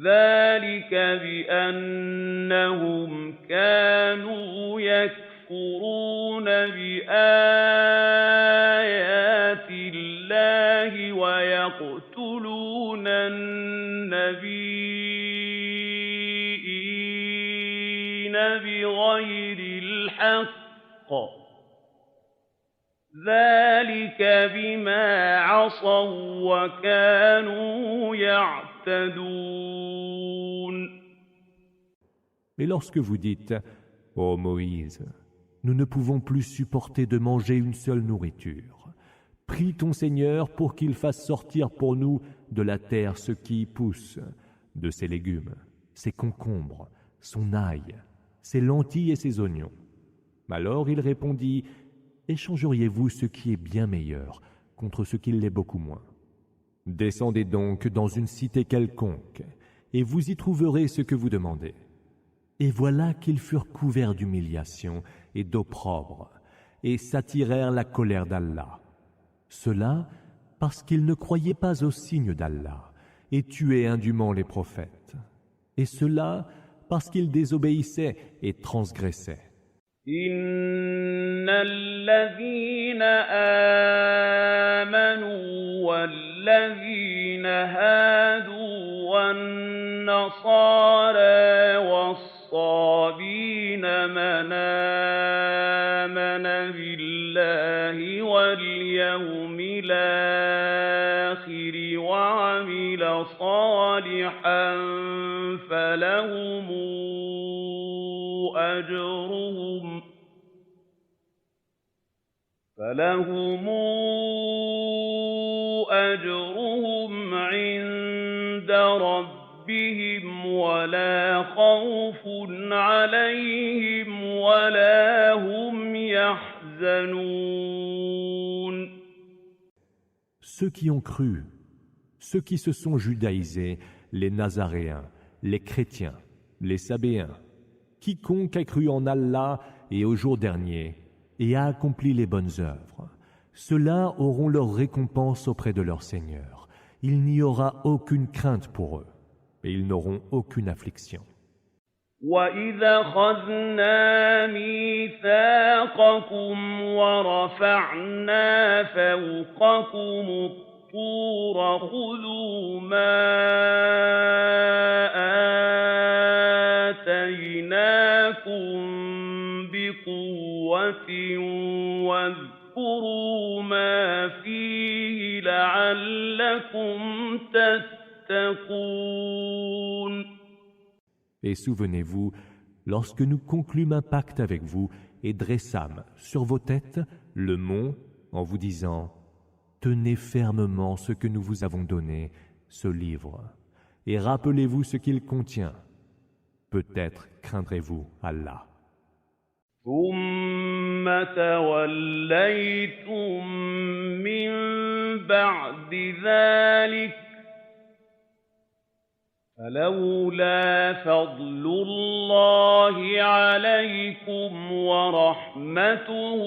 ذَٰلِكَ بِأَنَّهُمْ كَانُوا يَكْفُرُونَ بِآيَاتِ اللَّهِ وَيَقْتُلُونَ النَّبِيِّينَ بِغَيْرِ الْحَقِّ ۗ ذَٰلِكَ بِمَا عَصَوا وَّكَانُوا يَعْتَدُونَ. Et lorsque vous dites « Ô Moïse, nous ne pouvons plus supporter de manger une seule nourriture. Prie ton Seigneur pour qu'il fasse sortir pour nous de la terre ce qui y pousse, de ses légumes, ses concombres, son ail, ses lentilles et ses oignons. » Alors il répondit « Échangeriez-vous ce qui est bien meilleur contre ce qui l'est beaucoup moins? Descendez donc dans une cité quelconque, et vous y trouverez ce que vous demandez. » Et voilà qu'ils furent couverts d'humiliation et d'opprobre, et s'attirèrent la colère d'Allah. Cela parce qu'ils ne croyaient pas aux signes d'Allah, et tuaient indûment les prophètes. Et cela parce qu'ils désobéissaient et transgressaient. إِنَّ الَّذِينَ آمَنُوا وَالَّذِينَ هَادُوا وَالنَّصَارَىٰ وَالصَّابِينَ مَنْ آمَنَ بِاللَّهِ وَالْيَوْمِ الْآخِرِ وَعَمِلَ صَالِحًا فَلَهُمْ أجرهم عند ربهم ولا خوف عليهم ولا هم يحزنون. Ceux qui ont cru, ceux qui se sont judaïsés, les Nazaréens, les chrétiens, les Sabéens, quiconque a cru en Allah et au jour dernier et a accompli les bonnes œuvres, ceux-là auront leur récompense auprès de leur Seigneur. Il n'y aura aucune crainte pour eux et ils n'auront aucune affliction. وَإِذَا أَخَذْنَا مِيثَاقَكُمْ وَرَفَعْنَا فَوْقَكُمُ الطُّورَ خُذُوا مَا آتَيْنَاكُم بِقُوَّةٍ وَاذْكُرُوا مَا فِيهِ لَعَلَّكُمْ تَتَّقُونَ. Et souvenez-vous, lorsque nous conclûmes un pacte avec vous et dressâmes sur vos têtes le mont en vous disant « Tenez fermement ce que nous vous avons donné, ce livre, et rappelez-vous ce qu'il contient. Peut-être craindrez-vous Allah. » ثُمَّ تَوَلَّيْتُم مِّن بَعْدِ ذَلِكَ فَلَوْلَا فَضْلُ اللَّهِ عَلَيْكُمْ وَرَحْمَتُهُ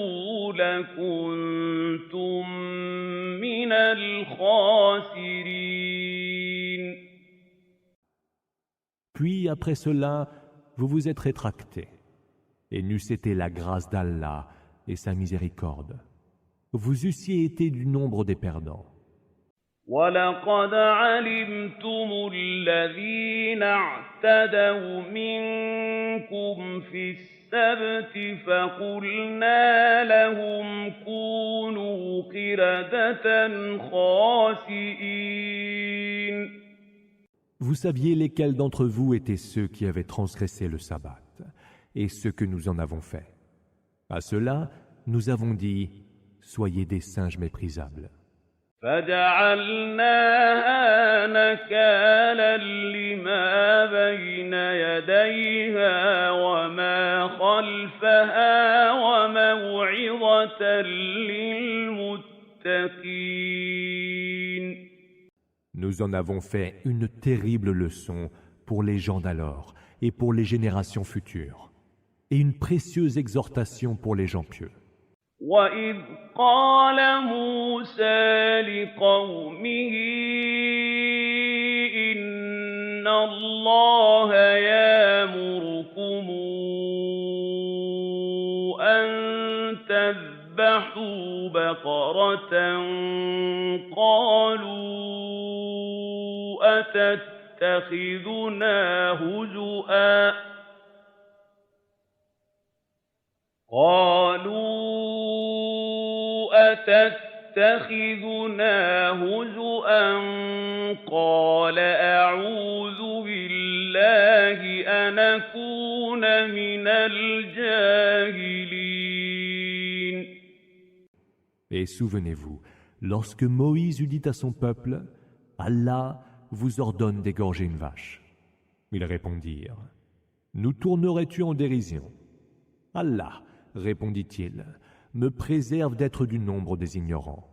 لَكُنتُم مِّنَ الْخَاسِرِينَ. Puis après cela, vous vous êtes rétractés, et n'eût été la grâce d'Allah et sa miséricorde, vous eussiez été du nombre des perdants. وَلَقَدْ عَلِمْتُمُ الَّذِينَ اعْتَدَوْا مِنكُمْ فِي السَّبْتِ فَقُلْنَا لَهُمْ كُونُوا قِرَدَةً خَاسِئِينَ. Vous saviez lesquels d'entre vous étaient ceux qui avaient transgressé le sabbat, et ce que nous en avons fait. À cela, nous avons dit « Soyez des singes méprisables ». فَجَعَلْنَاهَا نَكَالًا لِّمَا بَيْنَ يَدَيْهَا وَمَا خَلْفَهَا وَمَوْعِظَةً لِّلْمُتَّقِينَ. Nous en avons fait une terrible leçon pour les gens d'alors et pour les générations futures, et une précieuse exhortation pour les gens pieux. وَإِذْ قَالَ مُوسَىٰ لِقَوْمِهِ إِنَّ اللَّهَ يَأْمُرُكُمْ أَن تَذْبَحُوا بَقَرَةً قَالُوا أَتَتَّخِذُنَا هُزُوًا قال أعوذ بالله أن أكون من الجاهلين. Et souvenez-vous, lorsque Moïse eut dit à son peuple, « Allah vous ordonne d'égorger une vache. » Ils répondirent, « Nous tournerais-tu en dérision ?» Allah, répondit-il, me préserve d'être du nombre des ignorants.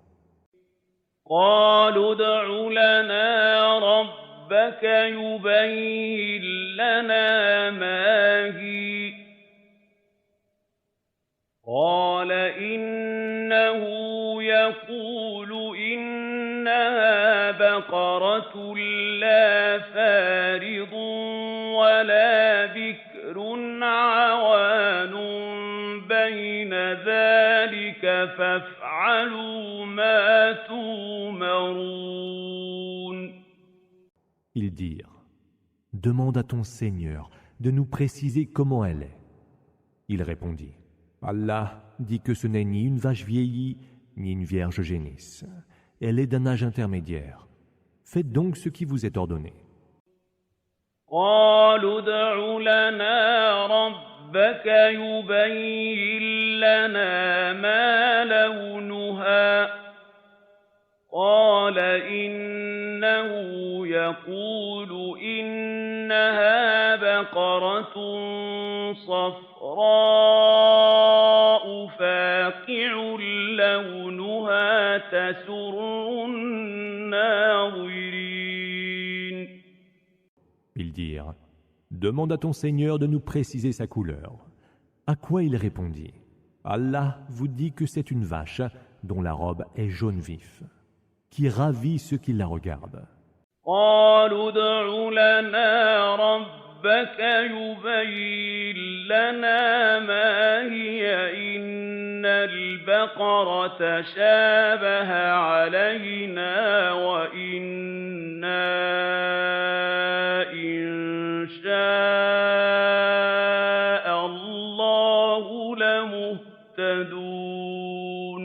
قالوا ادع لنا ربك يبين لنا ما هي قال إنه يقول إنها بقرة لا فارض ولا بكر عوان بين ذلك فافعلوا ما تؤمرون. Ils dirent, demande à ton Seigneur de nous préciser comment elle est. Il répondit, Allah dit que ce n'est ni une vache vieillie, ni une vierge génisse. Elle est d'un âge intermédiaire. Faites donc ce qui vous est ordonné. قالوا ادع لنا ربك يبين لنا ما لونها قال إنه يقول إنها بقرة صفراء فاقع لونها تسر الناظرين. Ils dirent, demande à ton Seigneur de nous préciser sa couleur. À quoi il répondit, Allah vous dit que c'est une vache dont la robe est jaune vif, qui ravit ceux qui la regardent. قالوا ادع لنا ربك يبين لنا ما هي إن البقرة شابه علينا وإنا إن شاء الله لمهتدون.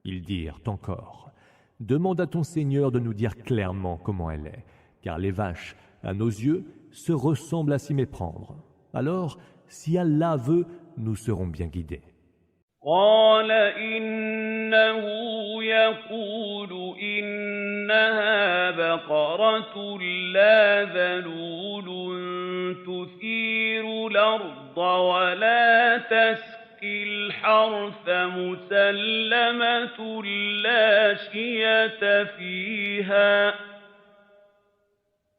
Ils dirent encore, demande à ton Seigneur de nous dire clairement comment elle est, car les vaches, à nos yeux, se ressemblent à s'y méprendre. Alors, si Allah veut, nous serons bien guidés. قال إنه يقول إنها بقرة لا ذلول تثير الأرض ولا تسقي الحرث مسلمة لا شية فيها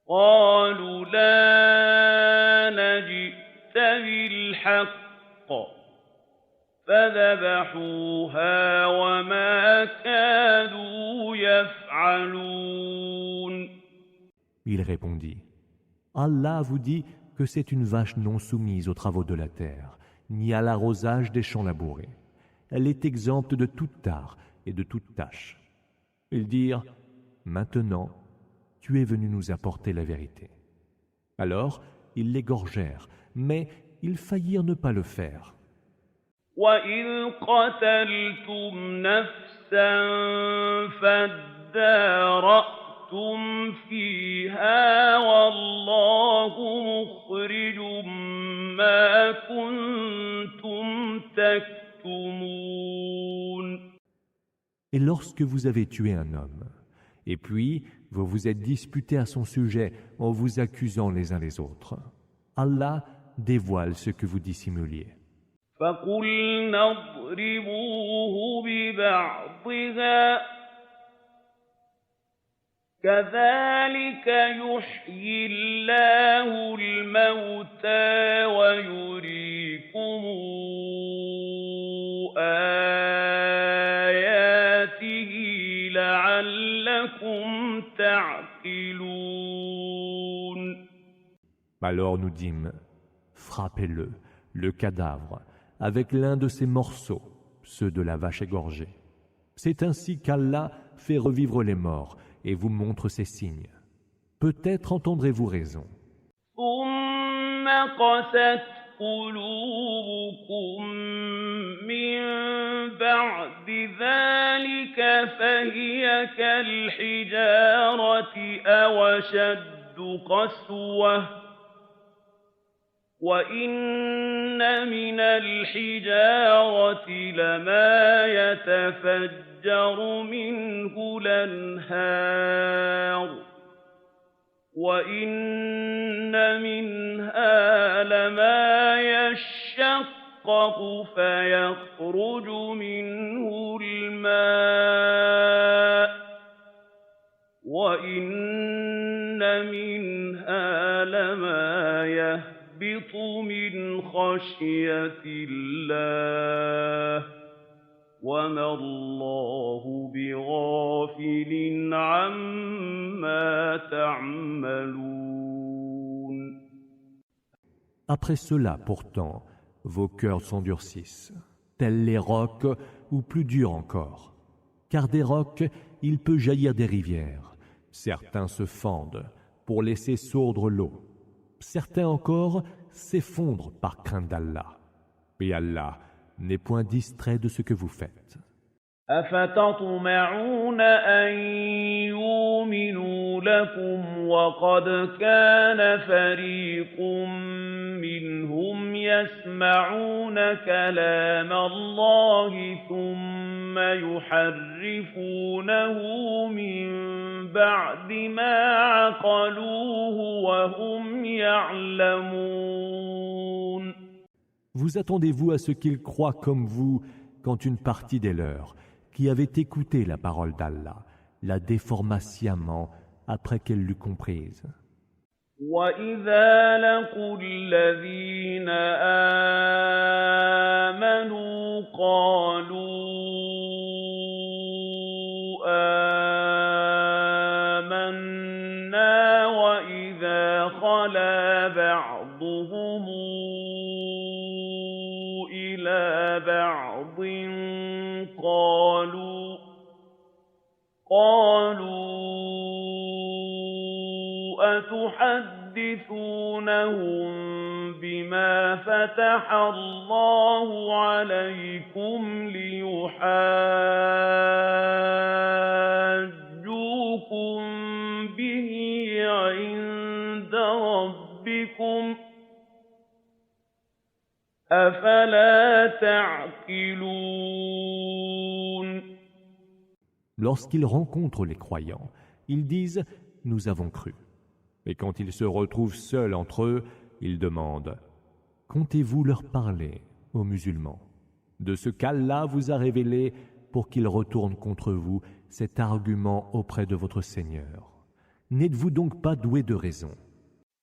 قالوا لا نجئت بالحق فذبحوها وما كادوا يفعلون. Il répondit, Allah vous dit que c'est une vache non soumise aux travaux de la terre, ni à l'arrosage des champs labourés. Elle est exempte de toute tare et de toute tâche. Ils dirent, maintenant, tu es venu nous apporter la vérité. Alors, ils l'égorgèrent, mais ils faillirent ne pas le faire. وَإِذْ قَتَلْتُمْ نَفْسًا فَادَّارَأْتُمْ فِيهَا وَاللَّهُ مُخْرِجٌ مَا كُنتُمْ تَكْتُمُونَ. Et lorsque vous avez tué un homme, et puis vous vous êtes disputés à son sujet en vous accusant les uns les autres, Allah dévoile ce que vous dissimuliez. فَقُلْنَا اضْرِبُوهُ بِبَعْضِهَا كذلك يحيي الله الموتى ويريكم آياته لعلكم تعقلون. Alors nous dîmes, frappez-le, le cadavre, avec l'un de ses morceaux, ceux de la vache égorgée. C'est ainsi qu'Allah fait revivre les morts et vous montre ses signes. Peut-être entendrez-vous raison. ثم قست قلوبكم من بعد ذلك فهي كالحجارة أو أشد قسوة وإن من الحجارة لما يتفجر منه الأنهار وإن منها لما يشقق فيخرج منه الماء وإن منها لما يهبط من خشية الله وما الله بغافل عما تعملون. Après cela, pourtant, vos cœurs s'endurcissent, tels les rocs ou plus durs encore. Car des rocs, il peut jaillir des rivières. Certains se fendent pour laisser sourdre l'eau. Certains encore s'effondrent par crainte d'Allah. Et Allah n'est point distrait de ce que vous faites. أفتطمعون أن يؤمنوا لكم وقد كان فريق منهم يسمعون كلام الله ثم يحرفونه من بعد ما عقلوه وهم يعلمون. Vous attendez-vous à ce qu'ils croient comme vous quand une partie des leurs, qui avait écouté la parole d'Allah, la déforma sciemment après qu'elle l'eut comprise. وَإِذَا لَقُوا الَّذِينَ آمَنُوا قَالُوا آمَنَّا وَإِذَا خَلَا بَعْضُهُمْ إِلَى بَعْضٍ قالوا أتحدثونهم بما فتح الله عليكم ليحاجوكم به عند ربكم أفلا تعقلون. Lorsqu'ils rencontrent les croyants, ils disent « Nous avons cru ». Et quand ils se retrouvent seuls entre eux, ils demandent « Comptez-vous leur parler, aux musulmans, de ce qu'Allah vous a révélé pour qu'ils retournent contre vous cet argument auprès de votre Seigneur? N'êtes-vous donc pas doués de raison?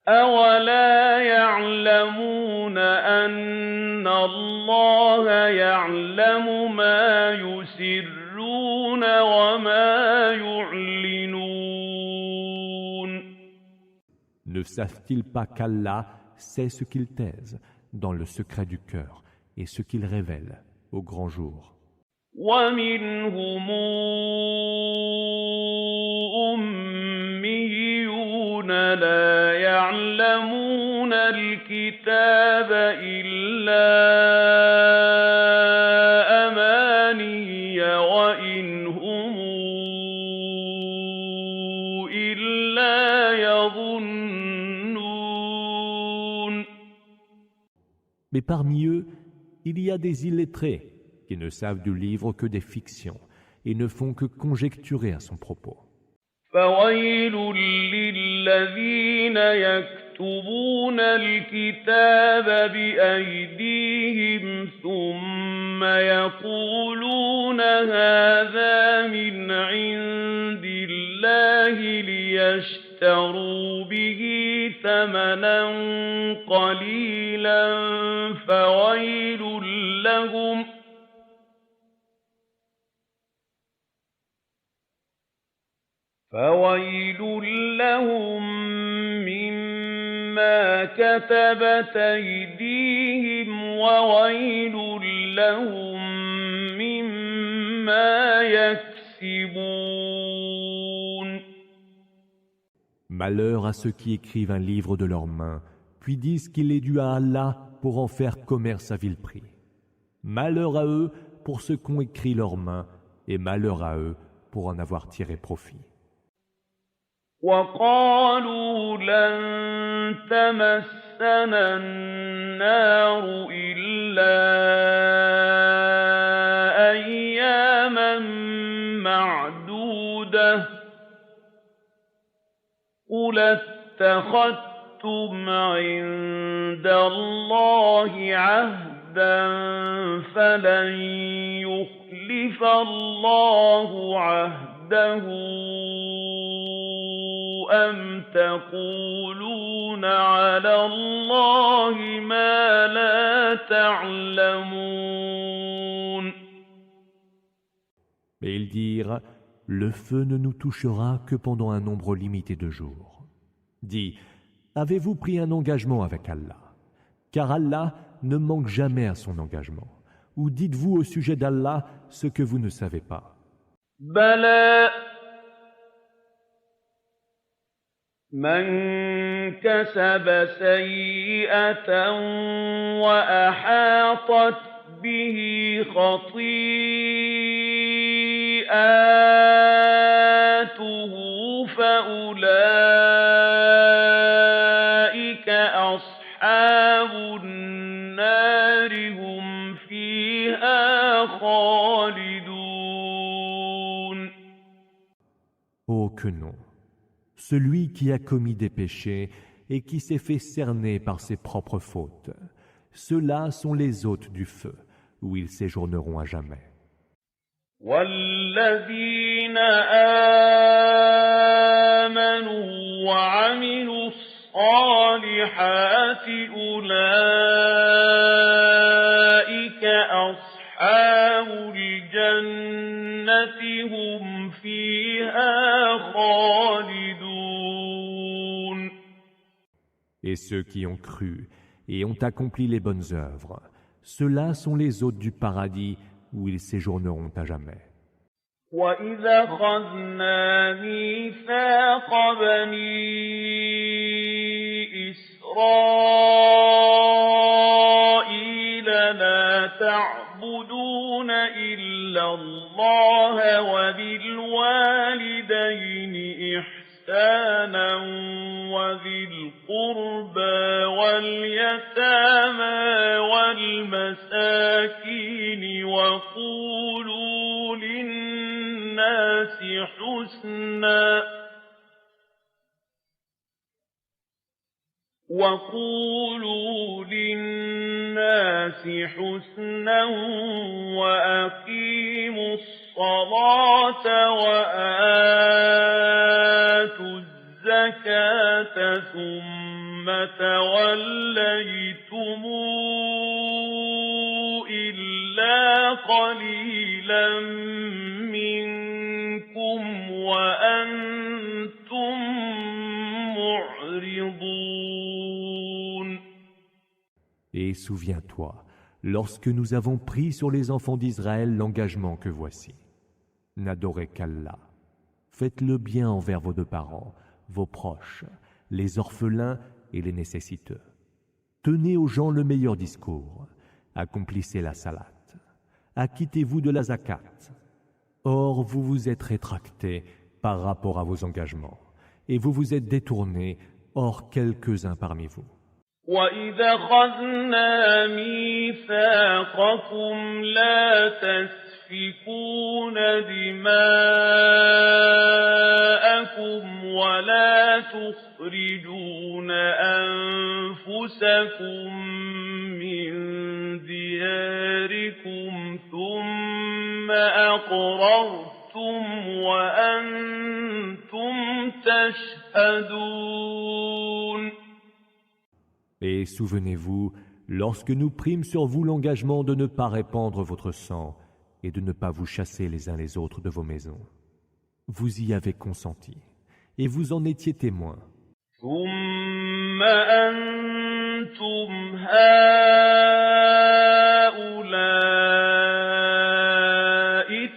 أَوَلَا يَعْلَمُونَ أَنَّ اللَّهَ يَعْلَمُ مَا يُسِرُّونَ وَمَا يُعْلِنُونَ. Ne savent-ils pas qu'Allah sait ce qu'ils taisent dans le secret du cœur et ce qu'ils révèlent au grand jour? وَمِنْهُمْ أُمِّيُّونَ لَا يَعْلَمُونَ الْكِتَابَ إِلَّا أَمَانِيَّ وَإِنْ هُمْ إِلَّا يَظُنُّونَ. Mais parmi eux, il y a des illettrés qui ne savent du livre que des fictions et ne font que conjecturer à son propos. فَوَيْلٌ لِّلَّذِينَ يَكْتُبُونَ الْكِتَابَ بِأَيْدِيهِمْ ثُمَّ يَقُولُونَ هَٰذَا مِنْ عِندِ اللَّهِ الله ليشتروا به ثمنا قليلا فويل لهم مما كتبت أيديهم وويل لهم مما يكسبون. Malheur à ceux qui écrivent un livre de leurs mains, puis disent qu'il est dû à Allah pour en faire commerce à vil prix. Malheur à eux pour ceux qu'ont écrit leurs mains, et malheur à eux pour en avoir tiré profit. وقالوا لن تمسنا النار إلا أياما معدودة قل اتخذتم عند الله عهدا فلن يخلف الله عهده أم تقولون على الله ما لا تعلمون. Mais ils dirent, le feu ne nous touchera que pendant un nombre limité de jours. Dis, avez-vous pris un engagement avec Allah? Car Allah ne manque jamais à son engagement. Ou dites-vous au sujet d'Allah ce que vous ne savez pas? بلى من كسب سيئة وأحاطت به خطيئاته فأولئك أصحاب النار هم فيها خالدون. Oh que non! Celui qui a commis des péchés et qui s'est fait cerner par ses propres fautes, ceux-là sont les hôtes du feu, où ils séjourneront à jamais. والذين آمنوا وعملوا الصالحات أولئك أصحاب الجنة هم فيها خالدون. Et ceux qui ont cru et ont accompli les bonnes œuvres, ceux-là sont les hôtes du paradis où ils séjourneront à jamais. وَإِذَا أَخَذْنَا مِيثَاقَ بَنِي إِسْرَائِيلَ لَا تَعْبُدُونَ إِلَّا اللَّهَ وَبِالْوَالِدَيْنِ إِحْسَانًا وَذِي الْقُرْبَى وَالْيَتَامَى وَالْمَسَاكِينِ وَقُولُوا لِلنَّاسِ حُسْنًا وَأَقِيمُوا الصَّلَاةَ وَآتُوا الزَّكَاةَ ثُمَّ تَوَلَّيْتُمْ إِلَّا قَلِيلًا منكم وأنتم معرضون. Et souviens-toi, lorsque nous avons pris sur les enfants d'Israël l'engagement que voici. N'adorez qu'Allah. Faites le bien envers vos deux parents, vos proches, les orphelins et les nécessiteux. Tenez aux gens le meilleur discours. Accomplissez la salat. Acquittez-vous de la zakat. Or, vous vous êtes rétractés par rapport à vos engagements, et vous vous êtes détournés, hors quelques-uns parmi vous. وَإِذَا أَخَذْنَا مِيثَاقَكُمْ لَا تَسْفِكُونَ دِمَاءَكُمْ وَلَا تُخْرِجُونَ أَنفُسَكُم مِّن دِيَارِكُمْ ثُمَّ أَقْرَرْتُمْ وَأَنتُمْ تشهدون Et souvenez-vous, lorsque nous prîmes sur vous l'engagement de ne pas répandre votre sang et de ne pas vous chasser les uns les autres de vos maisons. Vous y avez consenti, et vous en étiez témoins. ثم أنتم هؤلاء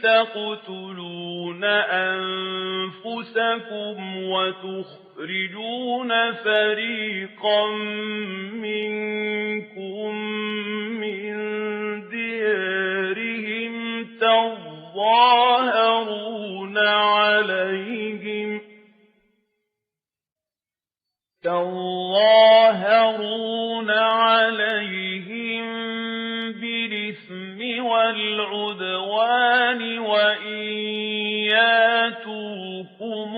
تقتلون أنفسكم وتخرجون فريقا منكم من ديارهم تظاهرون عليهم بالإثم والعدوان وإن ياتوكم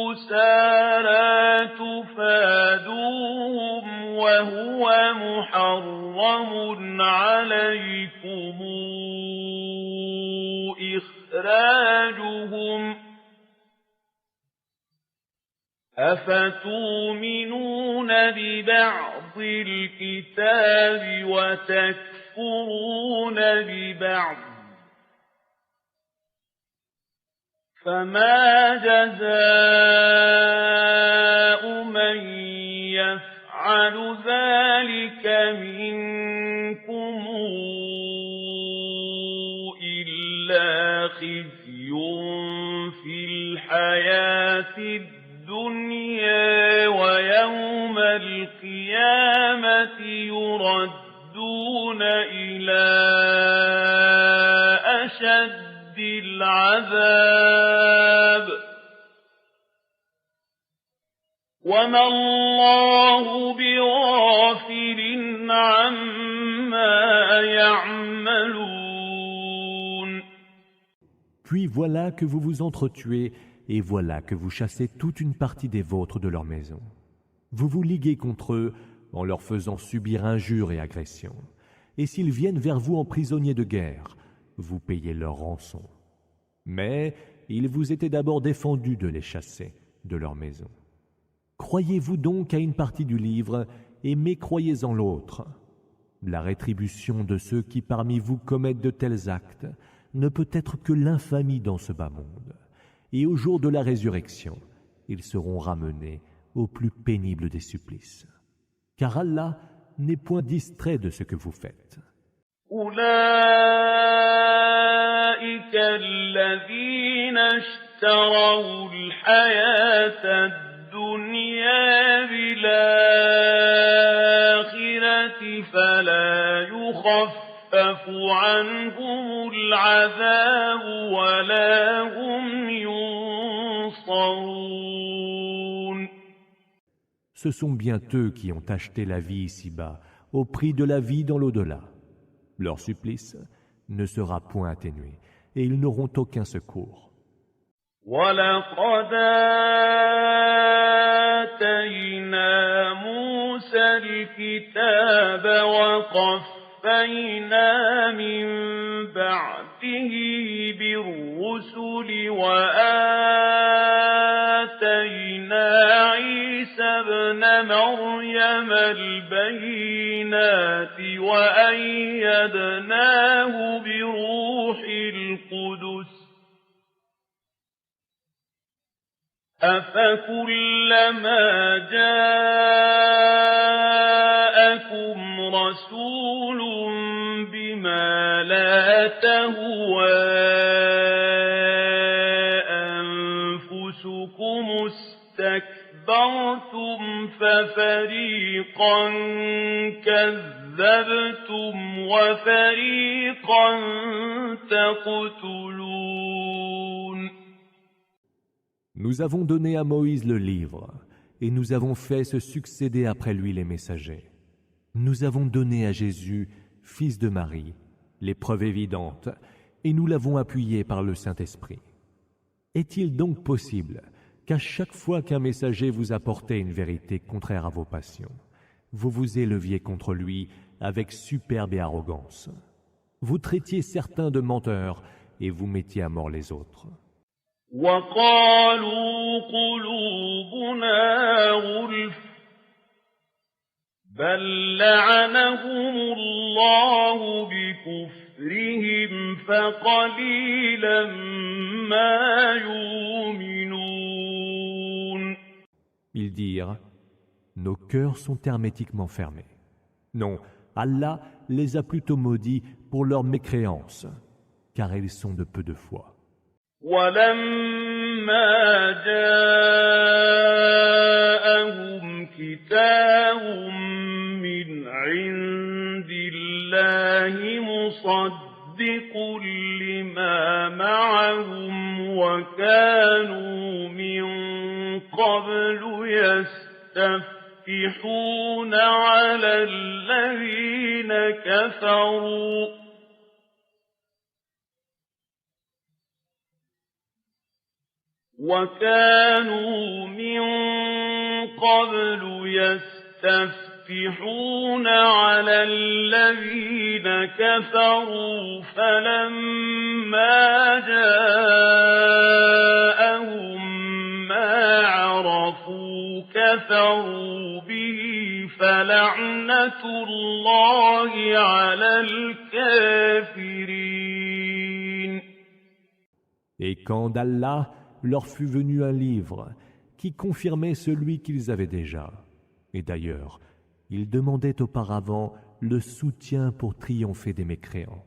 أسارى تفادوهم وهو محرم عليكم إخراجهم أفتؤمنون ببعض الكتاب وتكفرون ببعض فما جزاء من يفعل ذلك منكم إلا خزي في الحياة الدنيا ويوم القيامة يردون إلى أشد العذاب وما الله بغافل عما يعملون. Puis voilà que vous vous entretuez, et voilà que vous chassez toute une partie des vôtres de leur maison. Vous vous liguez contre eux en leur faisant subir injures et agressions. Et s'ils viennent vers vous en prisonniers de guerre, vous payez leur rançon. Mais il vous était d'abord défendu de les chasser de leur maison. Croyez-vous donc à une partie du livre et mécroyez en l'autre. La rétribution de ceux qui parmi vous commettent de tels actes ne peut être que l'infamie dans ce bas monde. Et au jour de la résurrection, ils seront ramenés au plus pénible des supplices. Car Allah n'est point distrait de ce que vous faites. أولئك الذين اشتروا الحياة الدنيا بالآخرة فلا يخفف عنهم العذاب ولا هم ينصرون. Ce sont bien eux qui ont acheté la vie ici-bas au prix de la vie dans l'au-delà. Leur supplice ne sera point atténué et ils n'auront aucun secours. وَلَقَدْ آتَيْنَا مُوسَى الْكِتَابَ وَقَفَّيْنَا مِن بَعْدِهِ بِالرُّسُلِ وَآتَيْنَا عِيسَى ابْنَ مَرْيَمَ الْبَيِّنَاتِ وَأَيَّدْنَاهُ بِرُوحِ الْقُدُسِ أَفَكُلَّمَا جَاءَكُمْ رَسُولٌ بِمَا لَا تَهْوَىٰ أَنفُسُكُمُ اسْتَكْبَرْتُمْ فَفَرِيقًا كَذَّبْتُمْ وَفَرِيقًا تَقْتُلُونَ. Nous avons donné à Moïse le livre, et nous avons fait se succéder après lui les messagers. Nous avons donné à Jésus, fils de Marie, les preuves évidentes, et nous l'avons appuyé par le Saint-Esprit. Est-il donc possible qu'à chaque fois qu'un messager vous apportait une vérité contraire à vos passions, vous vous éleviez contre lui avec superbe et arrogance? Vous traitiez certains de menteurs et vous mettiez à mort les autres. وقالوا قلوبنا غلف بل لعنهم الله بكفرهم فقليلا ما يؤمنون. Ils dirent, nos cœurs sont hermétiquement fermés. Non, Allah les a plutôt maudits pour leur mécréance, car ils sont de peu de foi. ولما جاءهم كتاب من عند الله مصدق لما معهم وكانوا من قبل يستفتحون على الذين كفروا فلما جاءهم ما عرفوا كفروا به فلعنة الله على الكافرين. Et quand d'Allah leur fut venu un livre qui confirmait celui qu'ils avaient déjà. Et d'ailleurs, ils demandaient auparavant le soutien pour triompher des mécréants.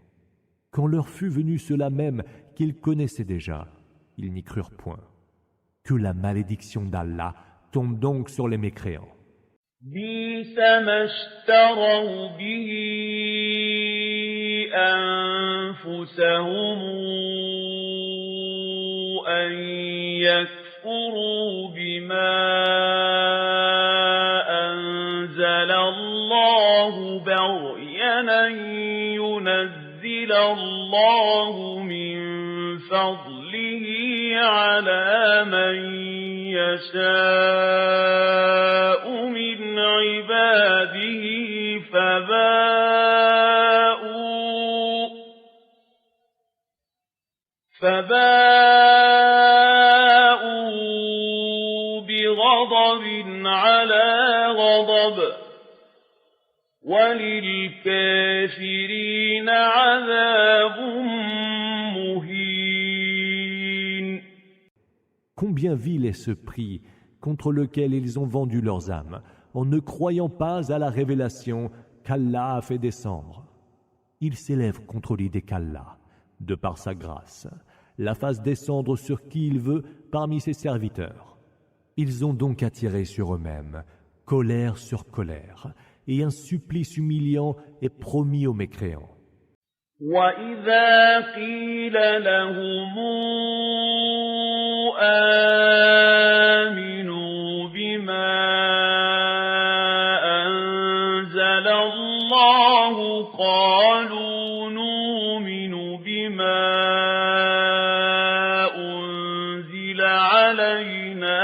Quand leur fut venu cela même qu'ils connaissaient déjà, ils n'y crurent point. Que la malédiction d'Allah tombe donc sur les mécréants. بئس ما اشتروا به أنفسهم أن يكفروا بما أنزل الله بغيا أن ينزل الله من فضله على من يشاء من عباده فباءوا بغضب على غضب وللكافرين عذاب مهين. Combien vil est ce prix contre lequel ils ont vendu leurs âmes en ne croyant pas à la révélation qu'Allah a fait descendre. Ils s'élèvent contre l'idée qu'Allah, de par sa grâce, la fasse descendre sur qui il veut parmi ses serviteurs. Ils ont donc attiré sur eux-mêmes colère sur colère, et un supplice humiliant est promis aux mécréants. وَإِذَا قِيلَ لَهُمْ آمِنُوا بِمَا أَنزَلَ اللَّهُ قَالُوا نُؤْمِنُ بِمَا أُنزِلَ عَلَيْنَا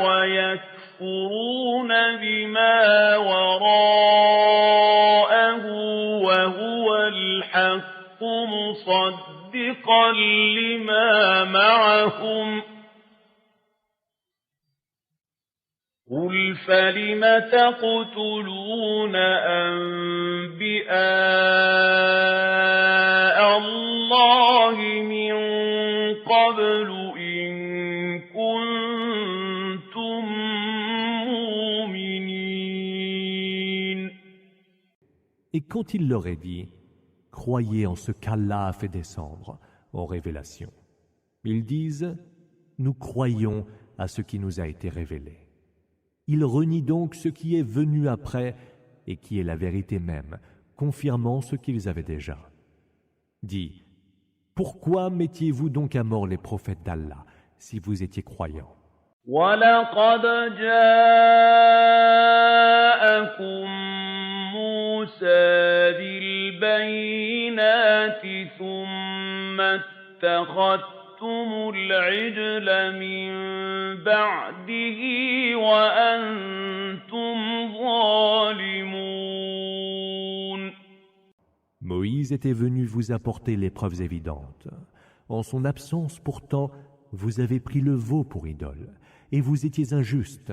وَيَكْفُرُونَ بِمَا وَرَاءَهُ وَهُوَ الْحَقُّ مصدقا لما معهم قل فلم تقتلون أنبياء الله من قبل إن كنتم مؤمنين. Et quand il leur est dit, croyez en ce qu'Allah a fait descendre en révélation. Ils disent, nous croyons à ce qui nous a été révélé. Ils renient donc ce qui est venu après et qui est la vérité même, confirmant ce qu'ils avaient déjà. Dis, pourquoi mettiez-vous donc à mort les prophètes d'Allah si vous étiez croyants? وَلَقَدْ جَاءَكُم مُوسَىٰ بِالْبَيِّنَاتِ ثُمَّ اتَّخَذْتُمُ الْعِجْلَ مِن بَعْدِهِ وَأَنتُمْ ظَالِمُونَ. Moïse était venu vous apporter les preuves évidentes. En son absence, pourtant, vous avez pris le veau pour idole, et vous étiez injustes.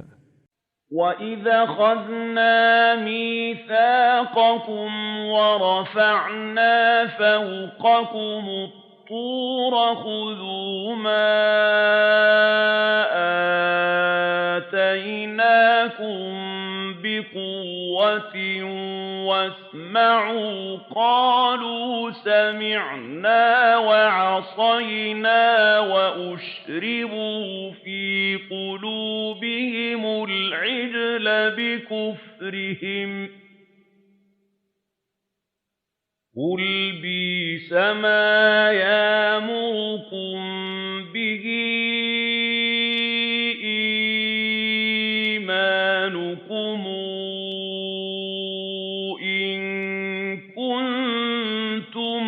وَإِذَا أَخَذْنَا مِيثَاقَكُمْ وَرَفَعْنَا فَوْقَكُمُ الطُّورَ خُذُوا مَا آتَيْنَاكُم بِقُوَّةٍ وَاسْمَعُوا قَالُوا سَمِعْنَا وَعَصَيْنَا وَأُشْرِبُوا فِي قُلُوبِهِمُ الْعِجْلَ بِكُفْرِهِمْ ۚ قُلْ بِئْسَ مَا يَأْمُرُكُم بِهِ إِيمَانُكُمْ إِن كُنتُم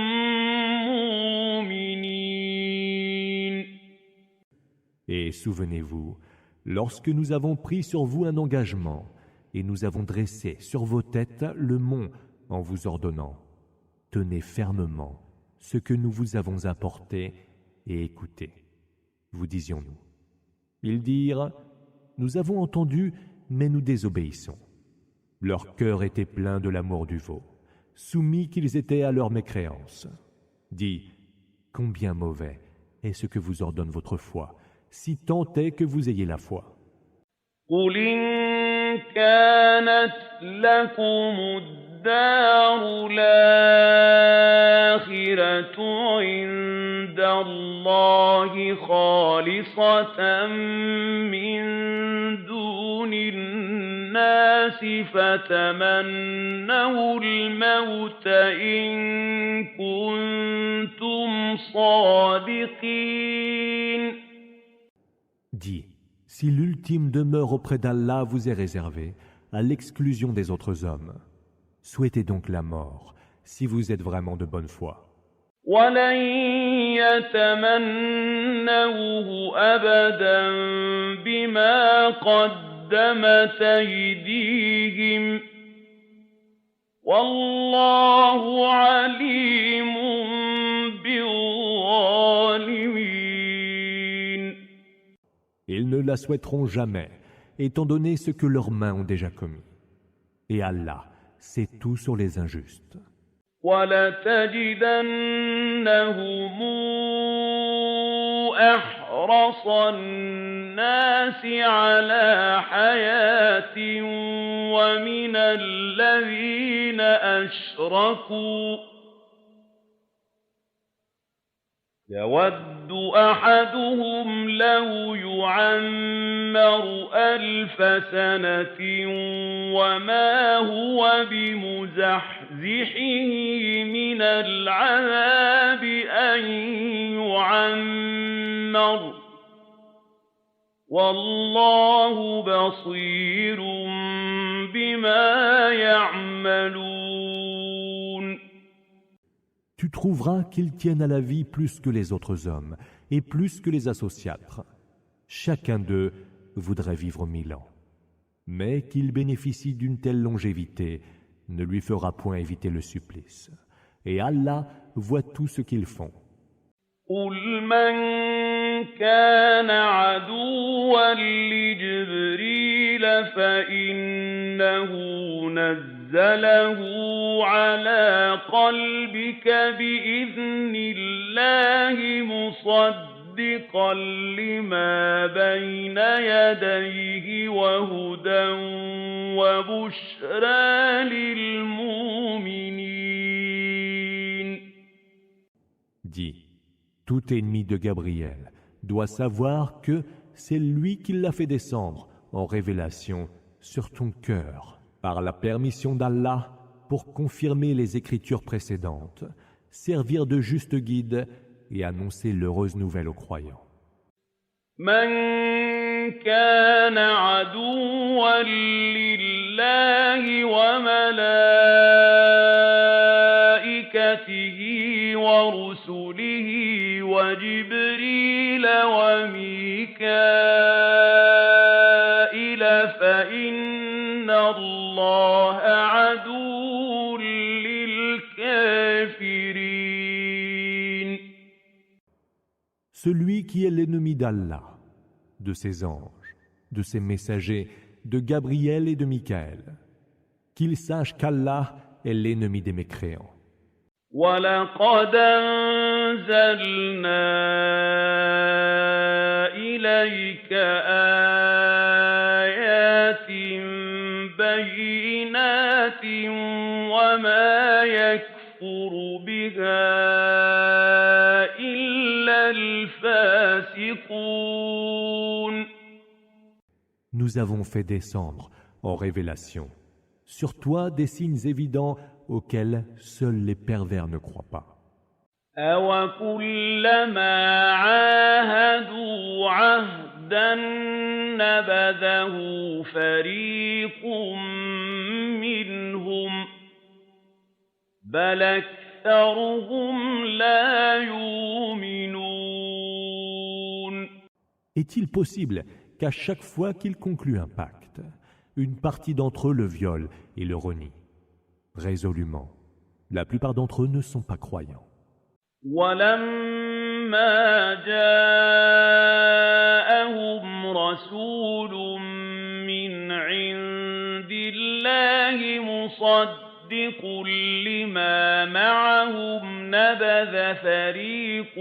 مُّؤْمِنِينَ. Et souvenez-vous, lorsque nous avons pris sur vous un engagement, et nous avons dressé sur vos têtes le mont en vous ordonnant, tenez fermement ce que nous vous avons apporté et écoutez. Vous disions-nous. Ils dirent, nous avons entendu, mais nous désobéissons. Leur cœur était plein de l'amour du veau, soumis qu'ils étaient à leur mécréance. Dis, combien mauvais est ce que vous ordonne votre foi, si tant est que vous ayez la foi. قُلْ إِن كَانَتْ لَكُمُ الدَّارُ الْآخِرَةُ عِندَ اللَّهِ خَالِصَةً مِّن دُونِ النَّاسِ فَتَمَنَّوُا الْمَوْتَ إِن كُنتُمْ صَادِقِينَ. Dis, si l'ultime demeure auprès d'Allah vous est réservée, à l'exclusion des autres hommes, souhaitez donc la mort, si vous êtes vraiment de bonne foi. وَلَن يَتَمَنَّوْهُ أَبَدًا بِمَا قَدَّمَتْ أَيْدِيهِمْ ۗ وَاللَّهُ عَلِيمٌ بِالظَّالِمِينَ. Ils ne la souhaiteront jamais, étant donné ce que leurs mains ont déjà commis. Et Allah sait tout sur les injustes. وَلَتَجِدَنَّهُمْ أَحْرَصَ النَّاسِ عَلَىٰ حَيَاةٍ وَمِنَ الَّذِينَ أَشْرَكُوا ۚ يَوَدُّ أَحَدُهُمْ لَوْ يُعَمَّرُ 1000 سَنَةٍ وَمَا هُوَ بِمُزَحْزِحِهِ مِنَ الْعَذَابِ أَن يُعَمَّرَ ۗ وَاللَّهُ بَصِيرٌ بِمَا يَعْمَلُونَ. Tu trouveras qu'ils tiennent à la vie plus que les autres hommes et plus que les associatres. Chacun d'eux voudrait vivre 1000 ans. Mais qu'il bénéficie d'une telle longévité ne lui fera point éviter le supplice. Et Allah voit tout ce qu'ils font. قُلْ مَن كَانَ عَدُوًّا لِّجِبْرِيلَ فَإِنَّهُ نَزَّلَهُ عَلَىٰ قَلْبِكَ بِإِذْنِ اللَّهِ مُصَدِّقًا لِّمَا بَيْنَ يَدَيْهِ وَهُدًى وَبُشْرَىٰ لِلْمُؤْمِنِينَ. Dis, tout ennemi de Gabriel doit savoir que c'est lui qui l'a fait descendre en révélation sur ton cœur, par la permission d'Allah, pour confirmer les écritures précédentes, servir de juste guide et annoncer l'heureuse nouvelle aux croyants. من كان عدوا لله وملائكته ورسله وجبريل وميكائيل فإن الله عدو للكافرين. celui qui est l'ennemi d'Allah, de ses anges, de ses messagers, de Gabriel et de Michaël. Qu'il sache qu'Allah est l'ennemi des mécréants. وَلَقَدْ أَنزَلْنَا إِلَيْكَ آيَاتٍ بَيِّنَاتٍ وَمَا يَكْفُرُ بِهَا إِلَّا الْفَاسِقُونَ. Nous avons fait descendre en révélation sur toi des signes évidents auxquels seuls les pervers ne croient pas. أَوَكُلَّمَا عَاهَدُوا عَهْدًا نَّبَذَهُ فَرِيقٌ مِّنْهُمْ بَلْ أَكْثَرُهُمْ لَا يُؤْمِنُونَ. Est-il possible qu'à chaque fois qu'ils concluent un pacte, une partie d'entre eux le viole et le renie? Résolument, la plupart d'entre eux ne sont pas croyants. وَلَمَّا جَاءَهُمْ رَسُولٌ مِّنْ عِندِ اللَّهِ مُصَدِّقٌ لِّمَا مَعَهُمْ نَبَذَ فَرِيقٌ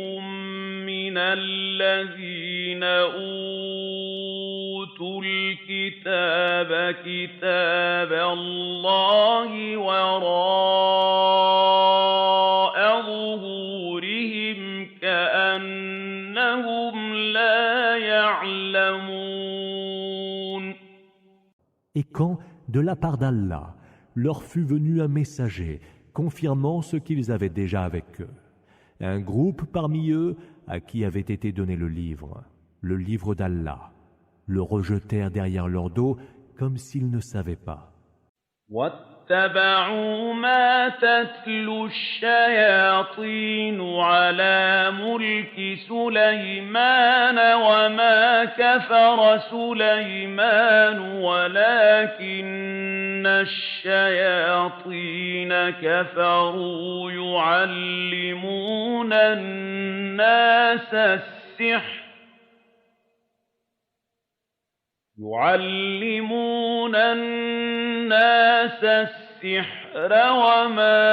مِّنَ الَّذِينَ أُوتُوا الْكِتَابَ كِتَابَ اللَّهِ وَرَاءَ ظُهُورِهِمْ كَأَنَّهُمْ لَا يَعْلَمُونَ. Et quand, de la part d'Allah, leur fut venu un messager confirmant ce qu'ils avaient déjà avec eux, un groupe parmi eux à qui avait été donné le livre d'Allah, le rejetèrent derrière leur dos comme s'ils ne savaient pas. وَاتَّبَعُوا مَا تَتْلُو الشَّيَاطِينُ عَلَىٰ مُلْكِ سُلَيْمَانَ وَمَا كَفَرَ سُلَيْمَانُ وَلَٰكِنَّ الشَّيَاطِينَ كَفَرُوا يُعَلِّمُونَ النَّاسَ السِّحْرَ وَمَا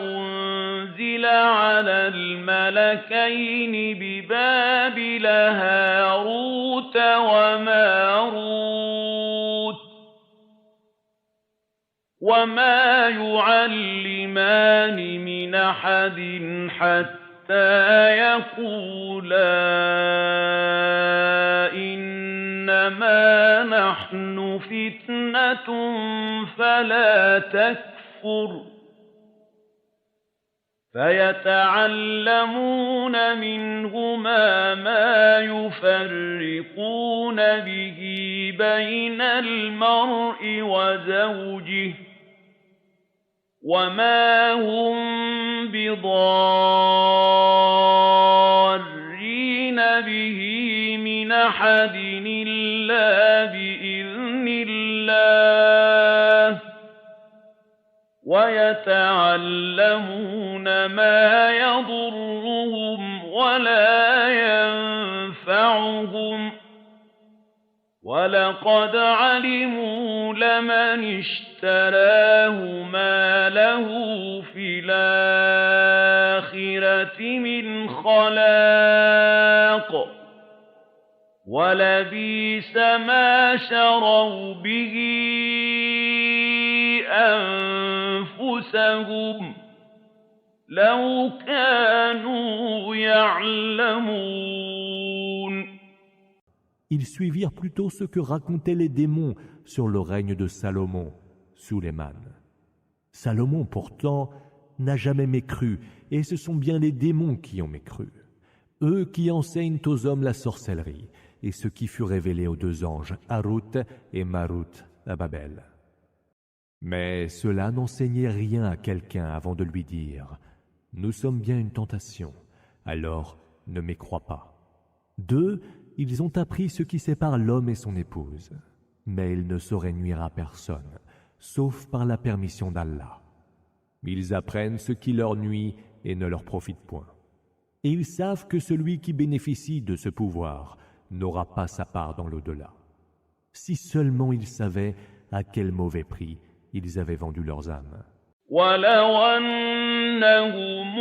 أُنزِلَ عَلَى الْمَلَكَيْنِ بِبَابِلَ هَارُوتَ وَمَارُوتَ وَمَا يُعَلِّمَانِ مِنْ أَحَدٍ حَتَّىٰ يَقُولَا إِنَّمَا نَحْنُ فِتْنَةٌ فَلَا تَكْفُرْ فَيَتَعَلَّمُونَ مِنْهُمَا مَا يُفَرِّقُونَ بِهِ بَيْنَ الْمَرْءِ وَزَوْجِهِ وَمَا هُم بِضَارِّينَ بِهِ مِنْ أَحَدٍ إِلَّا بِإِذْنِ اللَّهِ وَيَتَعَلَّمُونَ مَا يَضُرُّهُمْ وَلَا يَنفَعُهُمْ وَلَقَدْ عَلِمُوا لَمَنِ اشْتَرَاهُ مَا لَهُ فِي الْآخِرَةِ مِنْ خَلَاقٍ وَلَبِئْسَ مَا شَرَوْا بِهِ أَنفُسَهُمْ لَوْ كَانُوا يَعْلَمُونَ. Ils suivirent plutôt ce que racontaient les démons sur le règne de Salomon, Sulayman. Salomon, pourtant, n'a jamais mécru, et ce sont bien les démons qui ont mécru. Eux qui enseignent aux hommes la sorcellerie, et ce qui fut révélé aux deux anges, Harut et Marut, à Babel. Mais cela n'enseignait rien à quelqu'un avant de lui dire « Nous sommes bien une tentation, alors ne mécrois pas. » 2. Ils ont appris ce qui sépare l'homme et son épouse, mais ils ne sauraient nuire à personne, sauf par la permission d'Allah. Ils apprennent ce qui leur nuit et ne leur profite point. Et ils savent que celui qui bénéficie de ce pouvoir n'aura pas sa part dans l'au-delà. Si seulement ils savaient à quel mauvais prix ils avaient vendu leurs âmes. ولو أنهم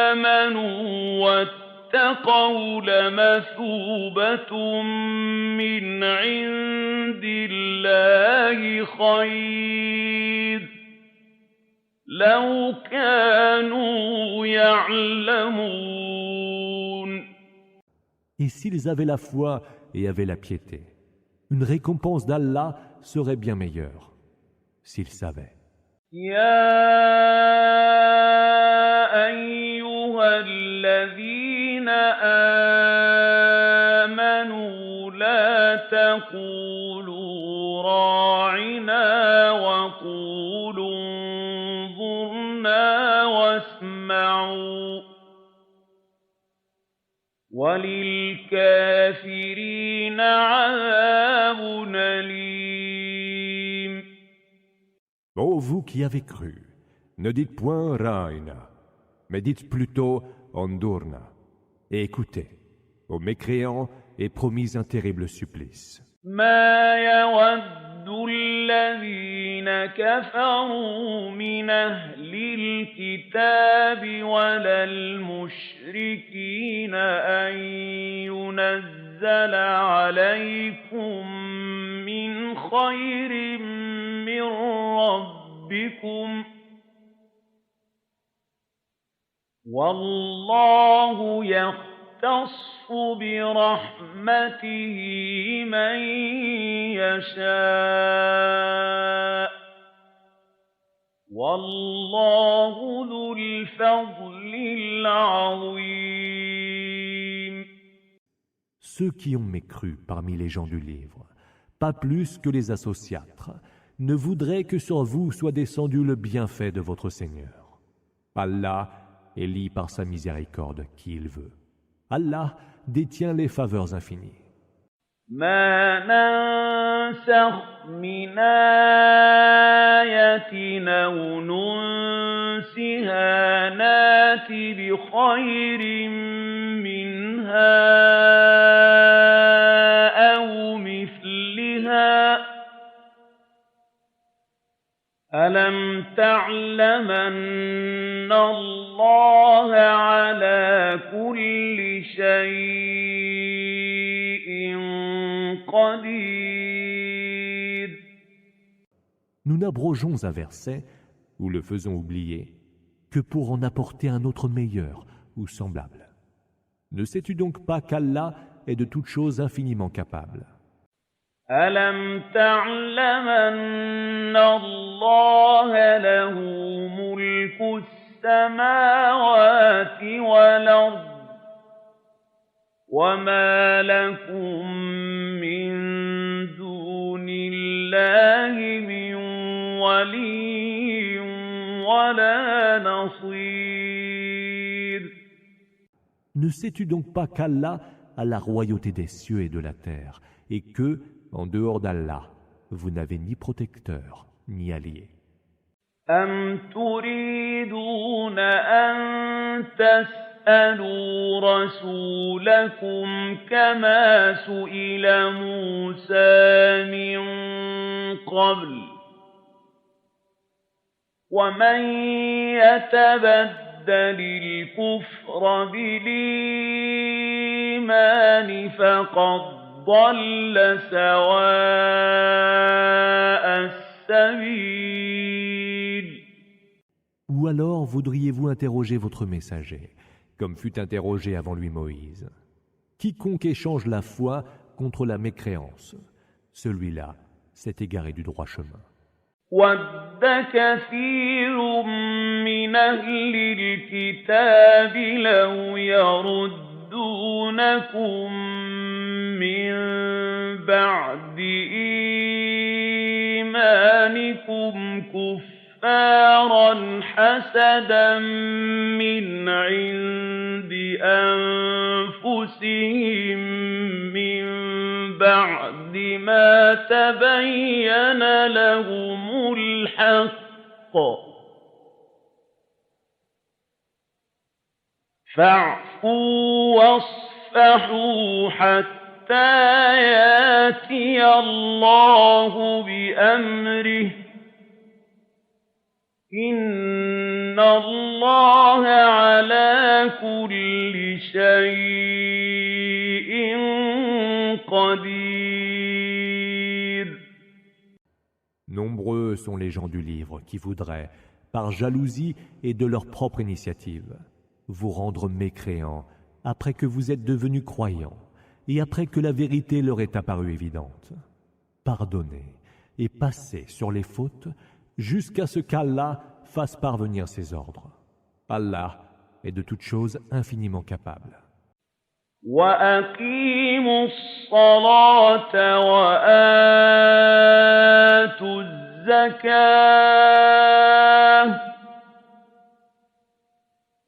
آمنوا واتقوا لمثوبة من عند الله خير لو كانوا يعلمون. Et s'ils avaient la foi et avaient la piété, une récompense d'Allah serait bien meilleure, s'ils savaient. يا أيها الذين آمنوا لا تقولوا راعنا وقولوا انظرنا واسمعوا وللكافرين عذاب أليم. Ô vous qui avez cru, ne dites point Raina, mais dites plutôt Ondurna, et écoutez, aux mécréants est promis un terrible supplice. ما يود الذين كفروا من أهل الكتاب ولا المشركين أن ينزل عليكم من خير من ربكم والله يختص برحمته من يشاء والله ذو الفضل العظيم. Ceux qui ont mécru parmi les gens du livre, pas plus que les associatres, ne voudraient que sur vous soit descendu le bienfait de votre Seigneur. Allah élit par sa miséricorde qui il veut. Allah détient les faveurs infinies. ما ننسخ من آية أو ننسها نات بخير منها أو مثلها ألم تعلم أن الله على كل شيء قدير. Nous n'abrogeons un verset, ou le faisons oublier, que pour en apporter un autre meilleur ou semblable. Ne sais-tu donc pas qu'Allah est de toutes choses infiniment capable? ألم تعلم أن الله له ملك السماوات والأرض وما لكم من دون الله من ولي ولا نصير. Ne sais-tu donc pas qu'Allah a la royauté des cieux et de la terre, et que, en dehors d'Allah, vous n'avez ni protecteur, ni allié. أم تريدون أن تسألوا رسولكم كما سئل موسى من قبل ومن يتبدل الكفر بالإيمان فقد ضل سواء السبيل. Ou alors voudriez-vous interroger votre messager, comme fut interrogé avant lui Moïse. Quiconque échange la foi contre la mécréance, celui-là s'est égaré du droit chemin. وَدَّ كَثِيرٌ مِّنْ أَهْلِ الْكِتَابِ لَوْ يَرُدُّونَكُم مِّن بَعْدِ إِيمَانِكُمْ كُفَّارًا حَسَدًا مِّنْ عِندِ أَنفُسِهِم مِّن بَعْدِ مَا تَبَيَّنَ لَهُمُ الْحَقُّ فاعفوا واصفحوا حتى ياتي الله بأمره إن الله على كل شيء قدير. Nombreux sont les gens du livre qui voudraient, par jalousie et de leur propre initiative, vous rendre mécréants après que vous êtes devenus croyants et après que la vérité leur est apparue évidente. Pardonnez et passez sur les fautes jusqu'à ce qu'Allah fasse parvenir ses ordres. Allah est de toutes choses infiniment capable. وَأَقِيمُوا الصَّلَاةَ وَآتُوا الزَّكَاةَ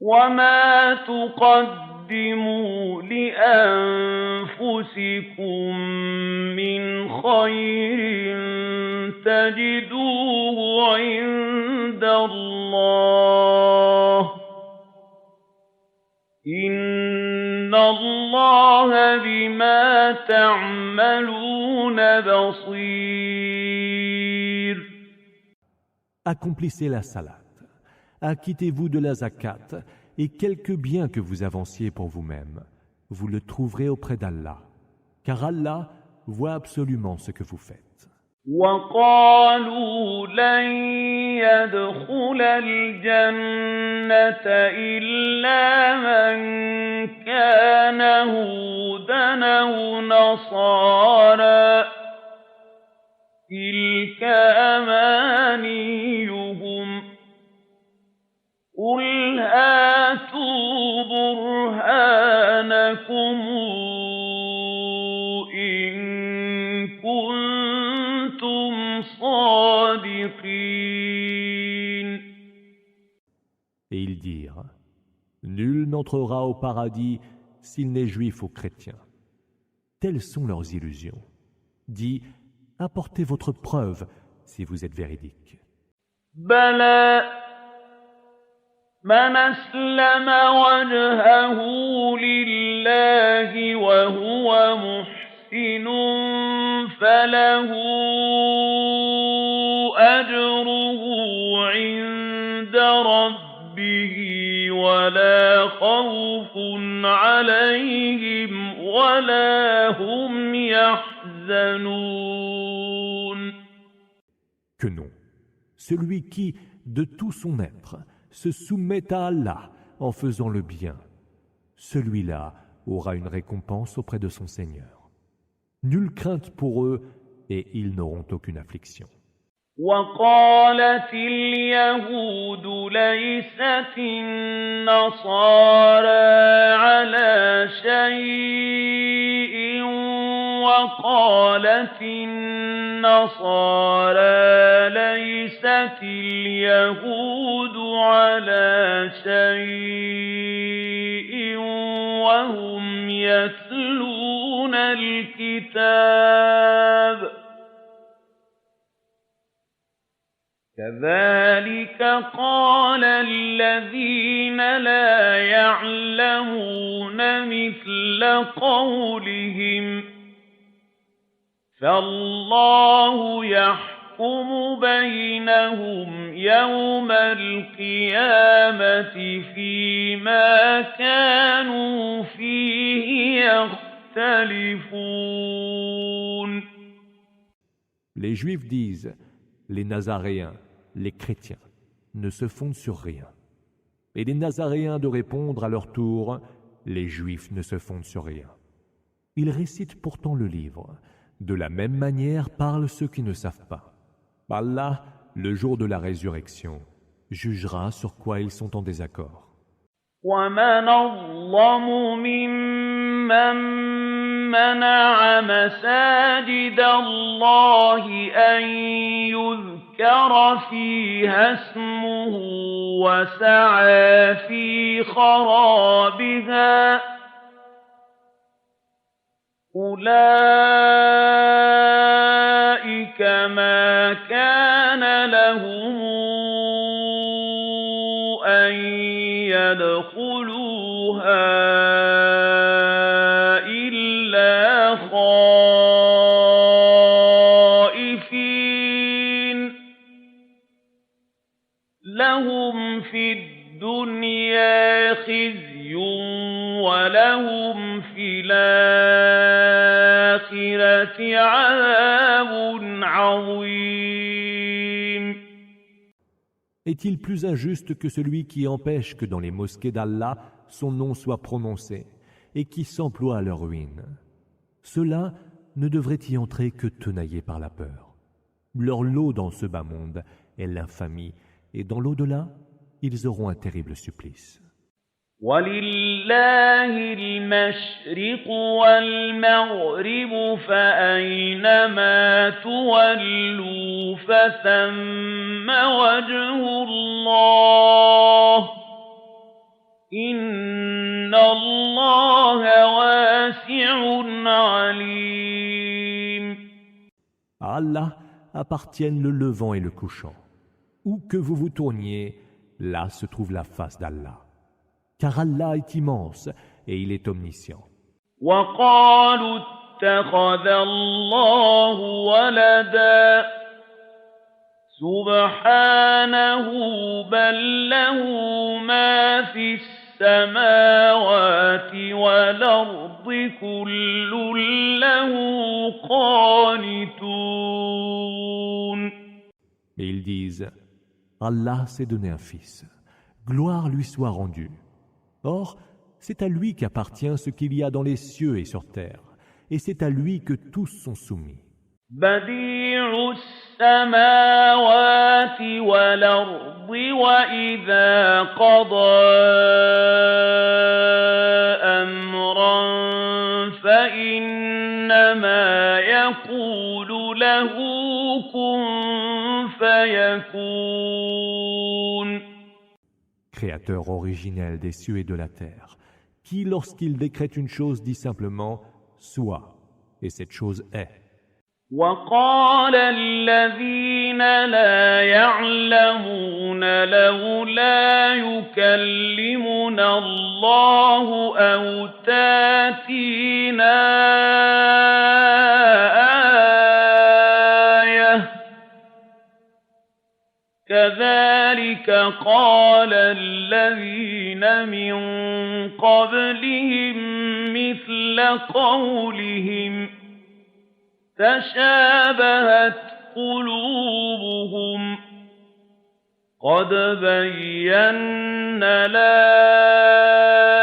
وَمَا تُقَدِّمُوا لِأَنفُسِكُم مِّنْ خَيْرٍ تَجِدُوهُ عِندَ اللَّهِ إِنَّ اللَّهَ بِمَا تَعْمَلُونَ بَصِيرٌ. Accomplissez la salat, acquittez-vous de la zakat, et quelque bien que vous avanciez pour vous-même, vous le trouverez auprès d'Allah, car Allah voit absolument ce que vous faites. وَقَالُوا لَن يَدْخُلَ الْجَنَّةَ إِلَّا مَن كَانَ هُودًا أَوْ نَصَارَىٰ ۗ تِلْكَ أَمَانِيُّهُمْ ۗ قُلْ هَاتُوا بُرْهَانَكُمْ إِن كُنتُمْ صَادِقِينَ. Et ils dirent, nul n'entrera au paradis s'il n'est juif ou chrétien. Telles sont leurs illusions. Dis, apportez votre preuve si vous êtes véridique. بَلَىٰ مَنْ أَسْلَمَ وَجْهَهُ لِلَّهِ وَهُوَ مُحْسِنٌ فَلَهُ أَجْرُهُ عِندَ رَبِّهِ وَلَا خَوْفٌ عَلَيْهِمْ وَلَا هُمْ يَحْزَنُونَ. Que non, celui qui, de tout son être, se soumet à Allah en faisant le bien, celui-là aura une récompense auprès de son Seigneur. Nulle crainte pour eux et ils n'auront aucune affliction. وَقَالَتِ الْيَهُودُ لَيْسَتِ النَّصَارَىٰ عَلَىٰ شَيْءٍ وَقَالَتِ النَّصَارَىٰ لَيْسَتِ الْيَهُودُ عَلَىٰ شَيْءٍ وَهُمْ يَتْلُونَ الْكِتَابَ كَذَٰلِكَ قَالَ الَّذِينَ لَا يَعْلَمُونَ مِثْلَ قَوْلِهِمْ فَاللَّهُ يَحْكُمُ بَيْنَهُمْ يَوْمَ الْقِيَامَةِ فِيمَا كَانُوا فِيهِ يَخْتَلِفُونَ. Les Juifs disent, les Nazaréens, les chrétiens, ne se fondent sur rien. Et les Nazaréens de répondre à leur tour, les Juifs ne se fondent sur rien. Ils récitent pourtant le livre. De la même manière parlent ceux qui ne savent pas. Allah, le jour de la résurrection, jugera sur quoi ils sont en désaccord. وَمَنْ أَظْلَمُ مِمَّن مَّنَعَ مَسَاجِدَ اللَّهِ أَن يُذْكَرَ فِيهَا اسْمُهُ وَسَعَىٰ فِي خَرَابِهَا أُولَٰئِكَ مَا كَانَ لَهُمْ أَن أن يدخلوها إلا خائفين لهم في الدنيا خزي ولهم في الآخرة عذاب عظيم. Est-il plus injuste que celui qui empêche que dans les mosquées d'Allah son nom soit prononcé et qui s'emploie à leur ruine? Ceux-là ne devraient y entrer que tenaillés par la peur. Leur lot dans ce bas monde est l'infamie, et dans l'au-delà, ils auront un terrible supplice. وَلِلَّهِ الْمَشْرِقُ وَالْمَغْرِبُ فَأَيْنَمَا تُوَلُّوا فَثَمَّ وَجْهُ اللَّهِ إِنَّ اللَّهَ وَاسِعٌ عَلِيمٌ. À Allah appartiennent le levant et le couchant. Où que vous vous tourniez, là se trouve la face d'Allah. Car Allah est immense et il est omniscient. وَقَالُوا اتَّخَذَ اللَّهُ وَلَدًا سُبْحَانَهُ بَل لَّهُ مَا فِي السَّمَاوَاتِ وَالْأَرْضِ كُلٌّ لَّهُ قَانِتُونَ. Et ils disent, Allah s'est donné un fils. Gloire lui soit rendue. Or, c'est à lui qu'appartient ce qu'il y a dans les cieux et sur terre, et c'est à lui que tous sont soumis. بديع السماوات والأرض وإذا قضى أمرا فإنما يقول له كن فيكون. Créateur originel des cieux et de la terre, qui, lorsqu'il décrète une chose, dit simplement « Sois », et cette chose est. وقال الذين لا يعلمون لولا يكلمنا الله أو تأتينا آية كذلك قال الذين من قبلهم مثل قولهم تشابهت قلوبهم قد بينا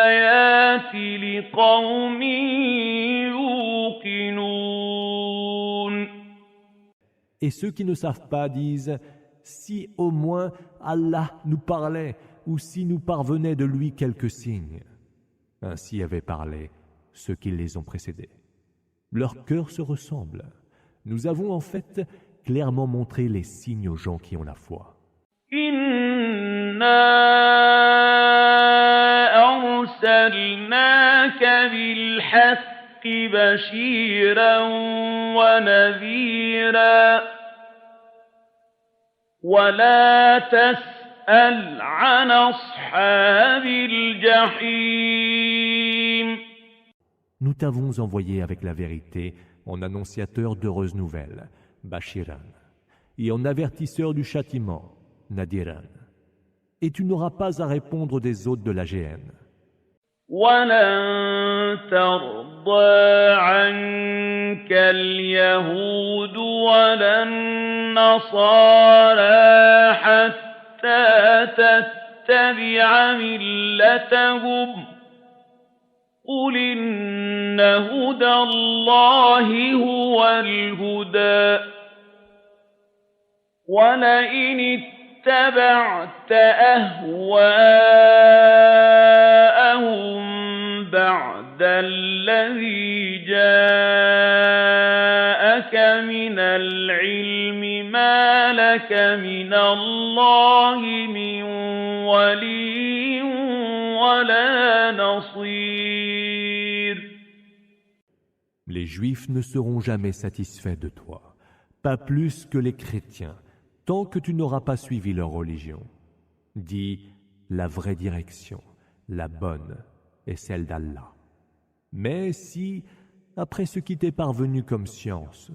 الآيات لقوم يوقنون. Et ceux qui ne savent pas disent « Si au moins Allah nous parlait ou si nous parvenait de lui quelques signes. » Ainsi avaient parlé ceux qui les ont précédés. Leurs cœurs se ressemblent. Nous avons en fait clairement montré les signes aux gens qui ont la foi. إِنَّا أَرْسَلْنَاكَ بِالْحَقِّ بَشِيرًا وَنَذِيرًا وَلَا تَسْأَلْ عَنْ أَصْحَابِ الْجَحِيمِ. Nous t'avons envoyé avec la vérité en annonciateur d'heureuses nouvelles, Bashiran, et en avertisseur du châtiment, Nadiran. Et tu n'auras pas à répondre des hôtes de la géhenne. وَلَن تَرْضَىٰ عَنكَ الْيَهُودُ وَلَا النَّصَارَىٰ حَتَّىٰ تَتَّبِعَ مِلَّتَهُمْ قُلْ إِنَّ هُدَى اللَّهِ هُوَ الْهُدَىٰ وَلَئِنِ اتَّبَعْتَ أَهْوَاءَهُم بَعْدَ الَّذِي جَاءَكَ مِنَ الْعِلْمِ مَا لَكَ مِنَ اللَّهِ مِن وَلِيٍّ وَلَا نَصِيرٍ. Les Juifs ne seront jamais satisfaits de toi, pas plus que les chrétiens, tant que tu n'auras pas suivi leur religion. Dis, la vraie direction, la bonne, est celle d'Allah. Mais si, après ce qui t'est parvenu comme science,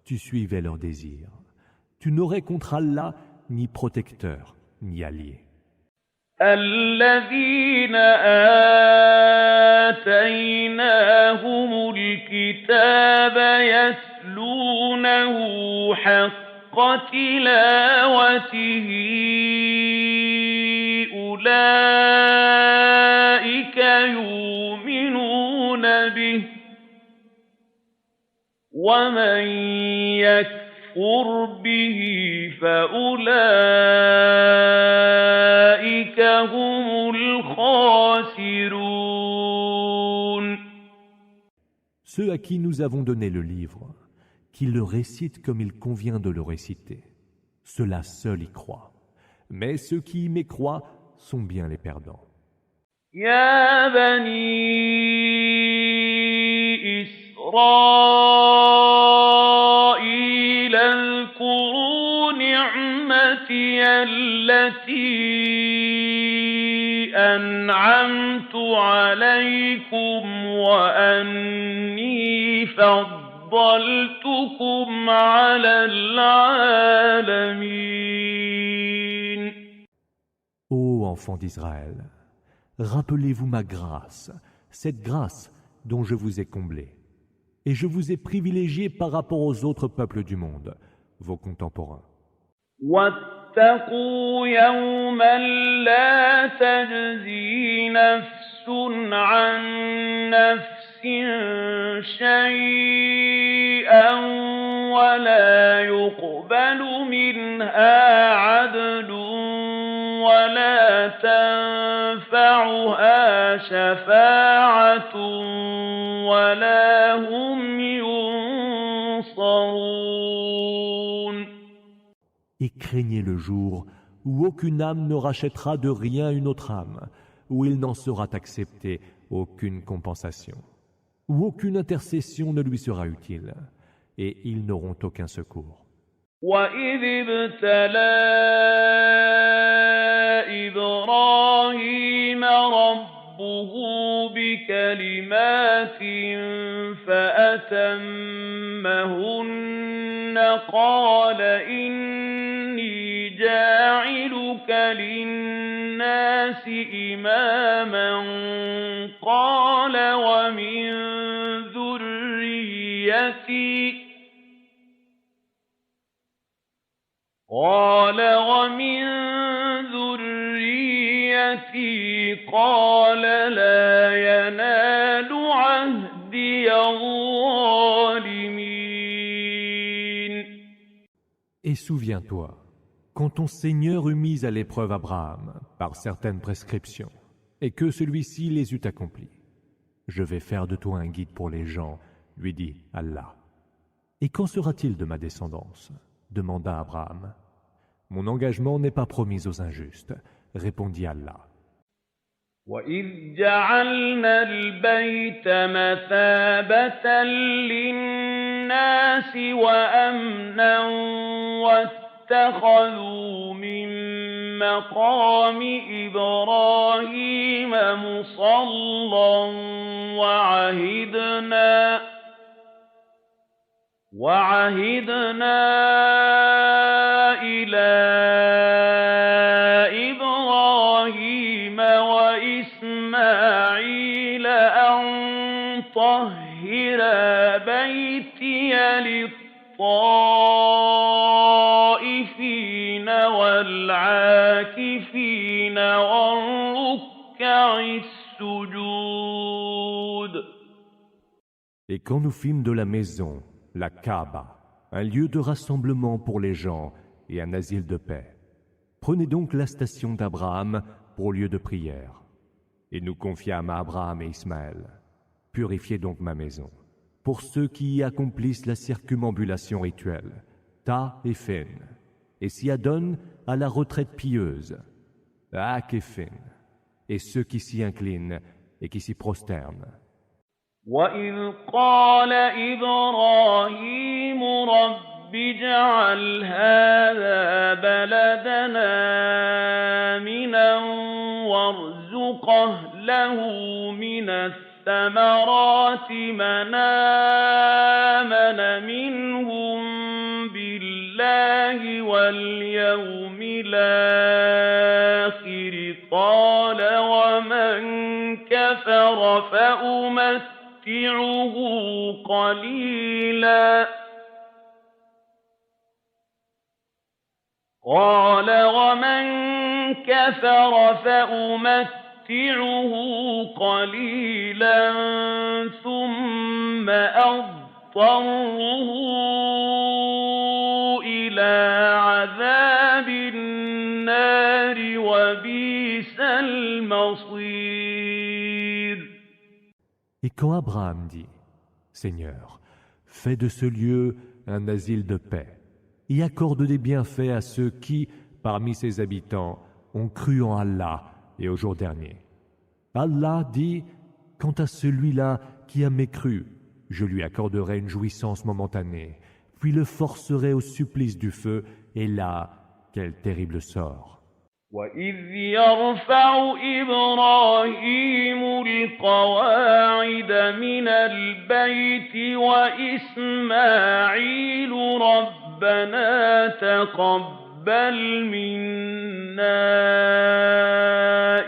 tu suivais leurs désirs, tu n'aurais contre Allah ni protecteur, ni allié. الذين آتيناهم الكتاب يتلونه حق تلاوته أولئك يؤمنون به ومن يكفر به فأولئك هم الخاسرون. Ceux à qui nous avons donné le livre, qu'ils le récitent comme il convient de le réciter, ceux-là seuls y croient. Mais ceux qui y mécroient sont bien les perdants. يا بني إسرائيل اذكروا نعمتي التي أنعمت عليكم وأني فضلتكم على العالمين. Ô enfants d'Israël, rappelez-vous ma grâce, cette grâce dont je vous ai comblé, et je vous ai privilégié par rapport aux autres peuples du monde, vos contemporains. واتقوا يوما لا تجزي نفس عن نفس شيئا ولا يقبل منها عدل ولا تنفعها شفاعة ولا هم ينصرون. Et craignez le jour où aucune âme ne rachètera de rien une autre âme, où il n'en sera accepté aucune compensation, où aucune intercession ne lui sera utile, et ils n'auront aucun secours. وَإِذِ ابْتَلَىٰ إِبْرَاهِيمَ رَبُّهُ بِكَلِمَاتٍ فَأَتَمَّهُنَّ قَالَ إِنِّي جَاعِلُكَ لِلنَّاسِ إِمَامًا قَالَ وَمِن ذُرِّيَّتِي قال لا ينال عهدي الظالمين. Et souviens-toi, quand ton Seigneur eut mis à l'épreuve Abraham par certaines prescriptions, et que celui-ci les eut accomplies. Je vais faire de toi un guide pour les gens, lui dit Allah. Et qu'en sera-t-il de ma descendance? Demanda Abraham. Mon engagement n'est pas promis aux injustes, répondit Allah. وَإِذْ جَعَلْنَا الْبَيْتَ مَثَابَةً لِلنَّاسِ وَأَمْنًا وَاتَّخَذُوا مِن مَّقَامِ إِبْرَاهِيمَ مُصَلًّى وَعَهِدْنَا إِلَىٰ إِبْرَاهِيمَ وَإِسْمَاعِيلَ أَن طَهِّرَا بَيْتِيَ لِلطَّائِفِينَ وَالْعَاكِفِينَ وَالرُّكَّعِ السُّجُودِ. Et quand nous fîmes de la maison, la Kaaba, un lieu de rassemblement pour les gens et un asile de paix, prenez donc la station d'Abraham pour lieu de prière. Et nous confiâmes à Abraham et Ismaël. Purifiez donc ma maison, pour ceux qui y accomplissent la circumambulation rituelle, Ta et Fin, et s'y adonnent à la retraite pieuse, Ak et Fin, et ceux qui s'y inclinent et qui s'y prosternent. وَإِذْ قَالَ إِبْرَاهِيمُ رَبِّ اجْعَلْ هَٰذَا بَلَدًنَا آمِنًا وارزق أهله من الثمرات من آمن منهم بالله واليوم الآخر قال ومن كفر فأمتعه قليلا ثم أضطره إلى عذاب النار وبئس المصير. Et quand Abraham dit, Seigneur, fais de ce lieu un asile de paix et accorde des bienfaits à ceux qui, parmi ses habitants, ont cru en Allah et au jour dernier. Allah dit, quant à celui-là qui a mécru, je lui accorderai une jouissance momentanée, puis le forcerai au supplice du feu, et là, quel terrible sort. وَإِذْ يَرْفَعُ إِبْرَاهِيمُ الْقَوَاعِدَ مِنَ الْبَيْتِ وَإِسْمَاعِيلُ رَبَّنَا تَقَبَّلْ مِنَّا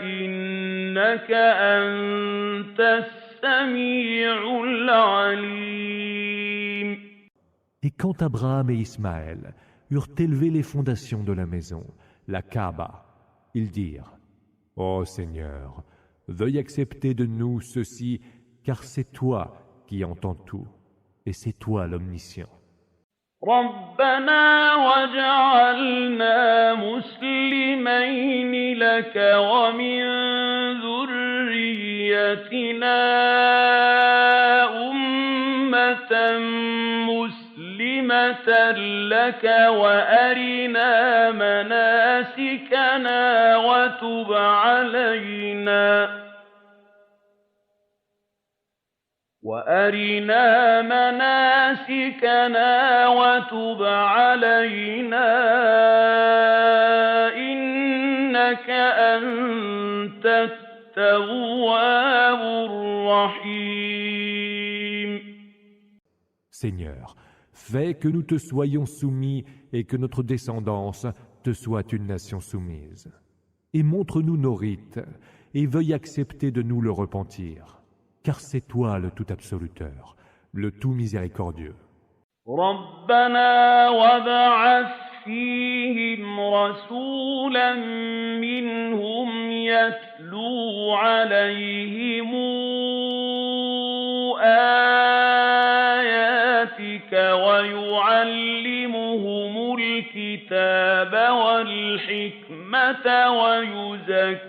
إِنَّكَ أَنتَ السَّمِيعُ الْعَلِيمُ. Et quand Abraham et Ismaël eurent élevé les fondations de la maison, la Kaaba, ils dirent, Ô Seigneur, veuille accepter de nous ceci, car c'est toi qui entends tout, et c'est toi l'omniscient. رَبَّنَا وَاجْعَلْنَا مُسْلِمَيْنِ لَكَ وَمِن ذُرِّيَّتِنَا أُمَّةً مُسْلِمَةً لَكَ وَأَرِنَا مَنَاسِكَنَا وتب علينا إنك أنت التواب الرحيم. Seigneur, fais que nous te soyons soumis et que notre descendance te soit une nation soumise. Et montre-nous nos rites et veuille accepter de nous le repentir, car c'est toi le tout absoluteur, le tout miséricordieux. ربنا وابعث فيهم رسولا منهم يتلو عليهم آياتك ويعلمهم الكتاب والحكمة ويزكيهم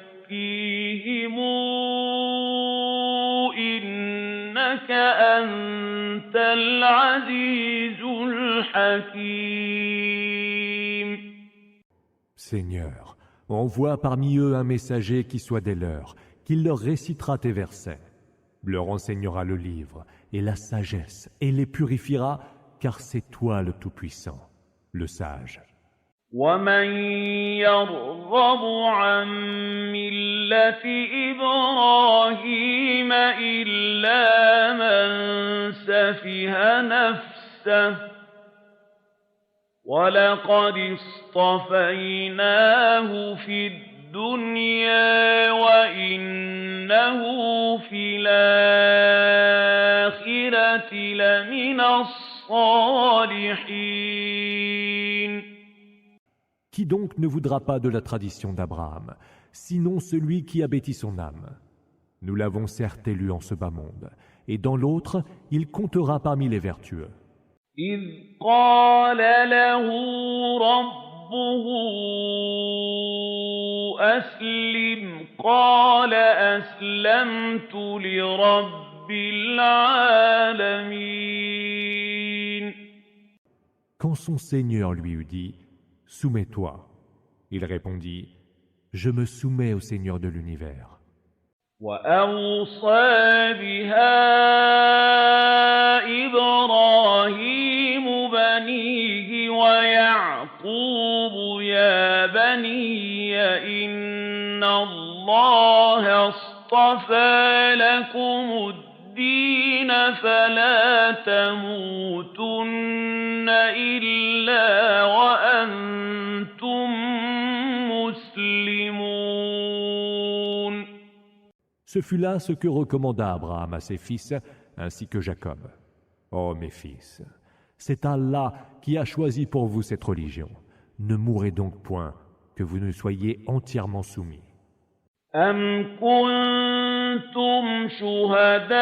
إنك أنت العزيز الحكيم. Seigneur, envoie parmi eux un messager qui soit des leurs, qui leur récitera tes versets, leur enseignera le livre et la sagesse et les purifiera, car c'est toi le Tout-Puissant, le Sage. ومن يرغب عن ملة إبراهيم إلا من سفه نفسه ولقد اصطفيناه في الدنيا وإنه في الآخرة لمن الصالحين. Qui donc ne voudra pas de la tradition d'Abraham, sinon celui qui a bâti son âme? Nous l'avons certes élu en ce bas monde, et dans l'autre, il comptera parmi les vertueux. إذ قال له ربه أسلم قال أسلمت لرب العالمين. Quand son Seigneur lui eut dit « Soumets-toi », il répondit « Je me soumets au Seigneur de l'univers. » وأوصى بها إبراهيم بنيه ويعقوب يا بني إن الله اللَّهَ اصْطَفَىٰ لَكُمُ الدِّينَ فَلَا تَمُوتُنَّ إِلَّا وَأَنتُم مُّسْلِمُونَ. Ce fut là ce que recommanda Abraham à ses fils, ainsi que Jacob. Ô mes fils, c'est Allah qui a choisi pour vous cette religion. Ne mourrez donc point, que vous ne soyez entièrement soumis. أَمْ كُنتُمْ شُهَدَاءَ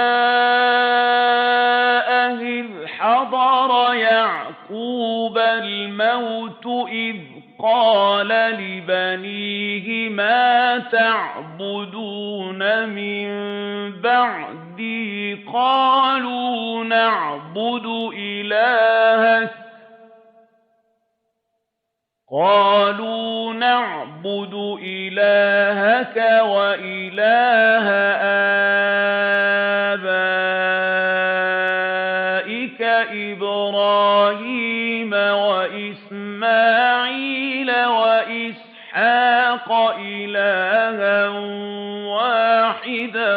إِذْ حَضَرَ يَعْقُوبَ الْمَوْتُ إِذْ قَالَ لِبَنِيهِ مَا تَعْبُدُونَ مِن بَعْدِي قَالُوا نَعْبُدُ إِلَٰهَكَ وَإِلَٰهَ آبَائِكَ إِبْرَاهِيمَ وَإِسْمَاعِيلَ وَإِسْحَاقَ إِلَٰهًا وَاحِدًا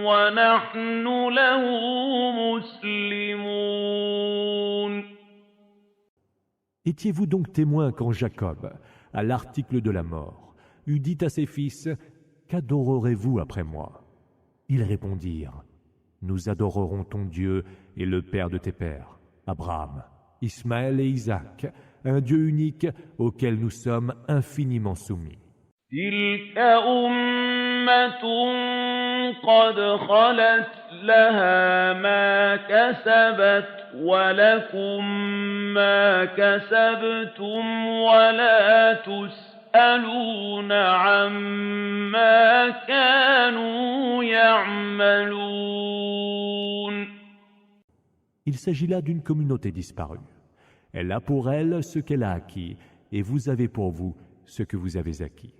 وَنَحْنُ لَهُ مُسْلِمُونَ. Étiez-vous donc témoins quand Jacob, à l'article de la mort, eut dit à ses fils « Qu'adorerez-vous après moi ?» Ils répondirent « Nous adorerons ton Dieu et le Père de tes pères, Abraham, Ismaël et Isaac, un Dieu unique auquel nous sommes infiniment soumis. » تِلْكَ أُمَّةٌ قَدْ خَلَتْ لَهَا مَا كَسَبَتْ وَلَكُم مَّا كَسَبْتُمْ وَلَا تُسْأَلُونَ عَمَّا كَانُوا يَعْمَلُونَ. Il s'agit là d'une communauté disparue. Elle a pour elle ce qu'elle a acquis, et vous avez pour vous ce que vous avez acquis.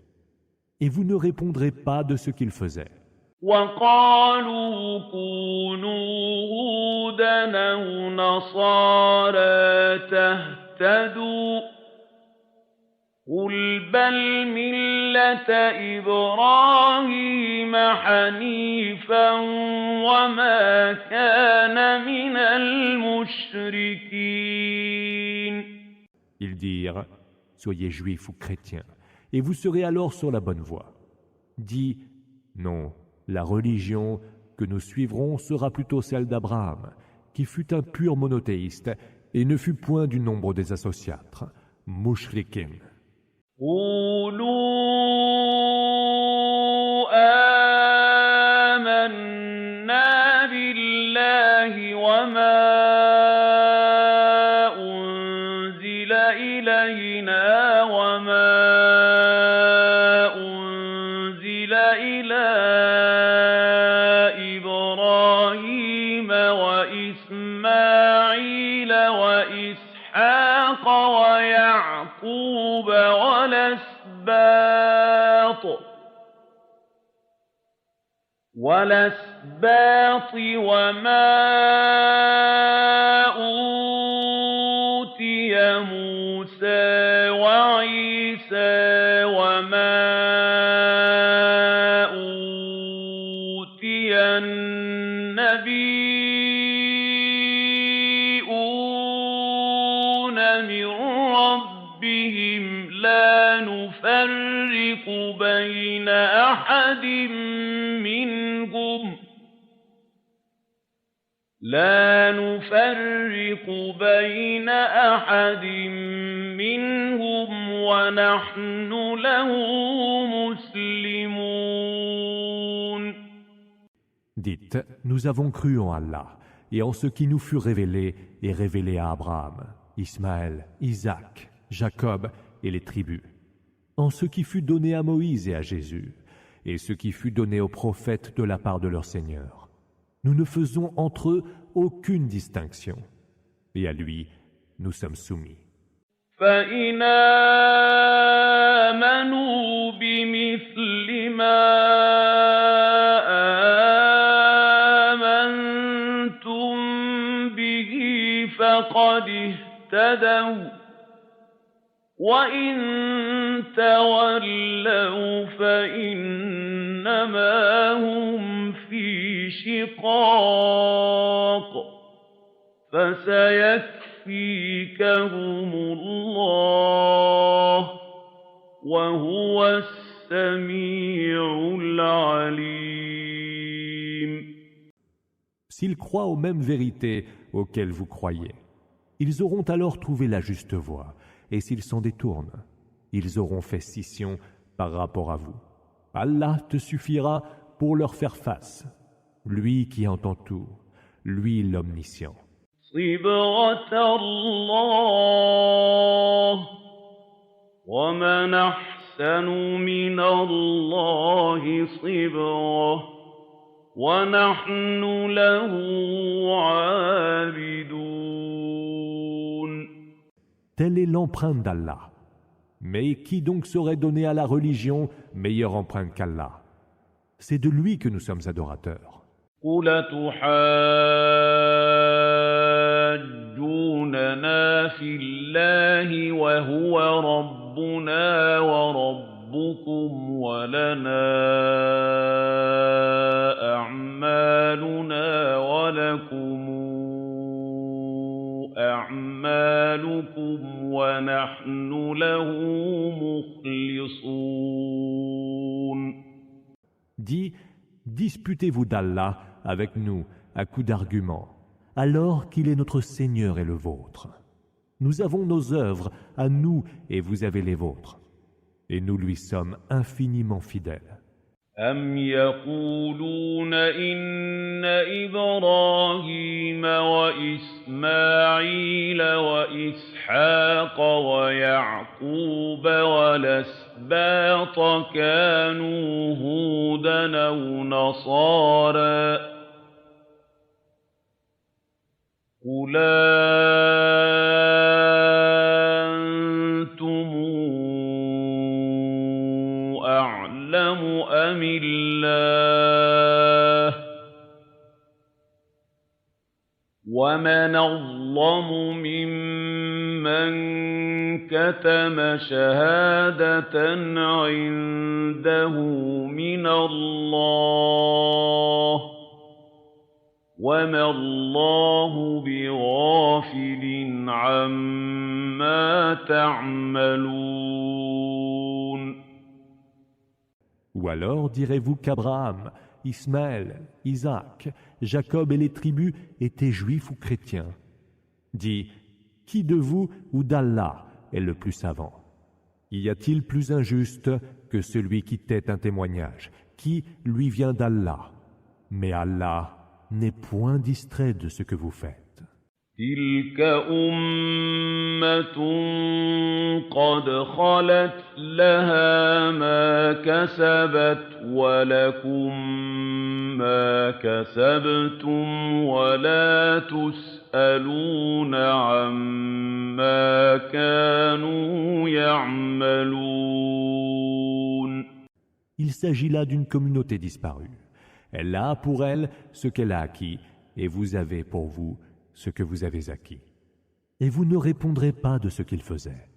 Et vous ne répondrez pas de ce qu'ils faisaient. وَقَالُوا كُونُوا هُودًا أَوْ نَصَارَىٰ تَهْتَدُوا ۗ قُلْ بَلْ مِلَّةَ إِبْرَاهِيمَ حَنِيفًا وَمَا كَانَ مِنَ الْمُشْرِكِينَ. Ils dirent « Soyez juifs ou chrétiens, et vous serez alors sur la bonne voie. » Dis « Non, la religion que nous suivrons sera plutôt celle d'Abraham, qui fut un pur monothéiste et ne fut point du nombre des associatres, mushrikin. » قُولُوا آمَنَّا بِاللَّهِ وَمَا أُنزِلَ إِلَيْنَا وَمَا أُنزِلَ إِلَىٰ إِبْرَاهِيمَ وَإِسْمَاعِيلَ وَإِسْحَاقَ وَيَعْقُوبَ وَالْأَسْبَاطِ وَمَا أُوتِيَ مُوسَىٰ وَعِيسَىٰ وَمَا أُوتِيَ النَّبِيُّونَ مِن رَّبِّهِمْ لَا نُفَرِّقُ بَيْنَ أَحَدٍ مِّنْهُمْ وَنَحْنُ لَهُ مُسْلِمُونَ. Dites, nous avons cru en Allah et en ce qui nous fut révélé et révélé à Abraham, Ismaël, Isaac, Jacob et les tribus, en ce qui fut donné à Moïse et à Jésus, et ce qui fut donné aux prophètes de la part de leur Seigneur. Nous ne faisons entre eux aucune distinction, et à lui, nous sommes soumis. فَإِنْ آمَنُوا بِمِثْلِ مَا آمَنتُم بِهِ فَقَدِ اهْتَدَوْا ۖ وَّإِن تولوا فإنما هم في شقاق فسيكفيكهم الله وهو السميع العليم. S'ils croient aux mêmes vérités auxquelles vous croyez, ils auront alors trouvé la juste voie, et s'ils s'en détournent, ils auront fait scission par rapport à vous. Allah te suffira pour leur faire face, lui qui entend tout, lui l'omniscient. صبغة الله ومن أحسن من الله صبغة وَنَحْنُ لَهُ عَابِدُونَ. Telle est l'empreinte d'Allah. Mais qui donc saurait donner à la religion meilleure empreinte qu'Allah? C'est de lui que nous sommes adorateurs. قُلْ تُحَاجُّونَنَا فِي اللَّهِ وَهُوَ رَبُّنَا وَرَبُّكُمْ وَلَنَا أعمالنا ولكم أعمالكم ونحن له مخلصون. Dis, disputez-vous d'Allah avec nous à coups d'arguments, alors qu'il est notre Seigneur et le vôtre. Nous avons nos œuvres à nous et vous avez les vôtres, et nous lui sommes infiniment fidèles. أَمْ يَقُولُونَ إِنَّ إِبْرَاهِيمَ وَإِسْمَاعِيلَ وَإِسْحَاقَ وَيَعْقُوبَ وَالْأَسْبَاطَ كَانُوا هُودًا أَوْ نَصَارَىٰ قُلْ أَنتُمْ أَعْلَمُ أَمِ اللَّهُ وَمَنْ أَظْلَمُ مِمَّنْ كَتَمَ شَهَادَةً عِندَهُ مِنَ اللَّهِ وَمَا اللَّهُ بِغَافِلٍ عَمَّا تَعْمَلُونَ. Ou alors direz-vous qu'Abraham, Ismaël, Isaac, Jacob et les tribus étaient juifs ou chrétiens? Dis, qui de vous ou d'Allah est le plus savant? Y a-t-il plus injuste que celui qui tait un témoignage, qui lui vient d'Allah? Mais Allah n'est point distrait de ce que vous faites. تِلْكَ أُمَّةٌ قَدْ خَلَتْ لَهَا مَا كَسَبَتْ وَلَكُم مَّا كَسَبْتُمْ وَلَا تُسْأَلُونَ عَمَّا كَانُوا يَعْمَلُونَ. Il s'agit là d'une communauté disparue. Elle a pour elle ce qu'elle a acquis, et vous avez pour vous ce que vous avez acquis. Et vous ne répondrez pas de ce qu'ils faisaient.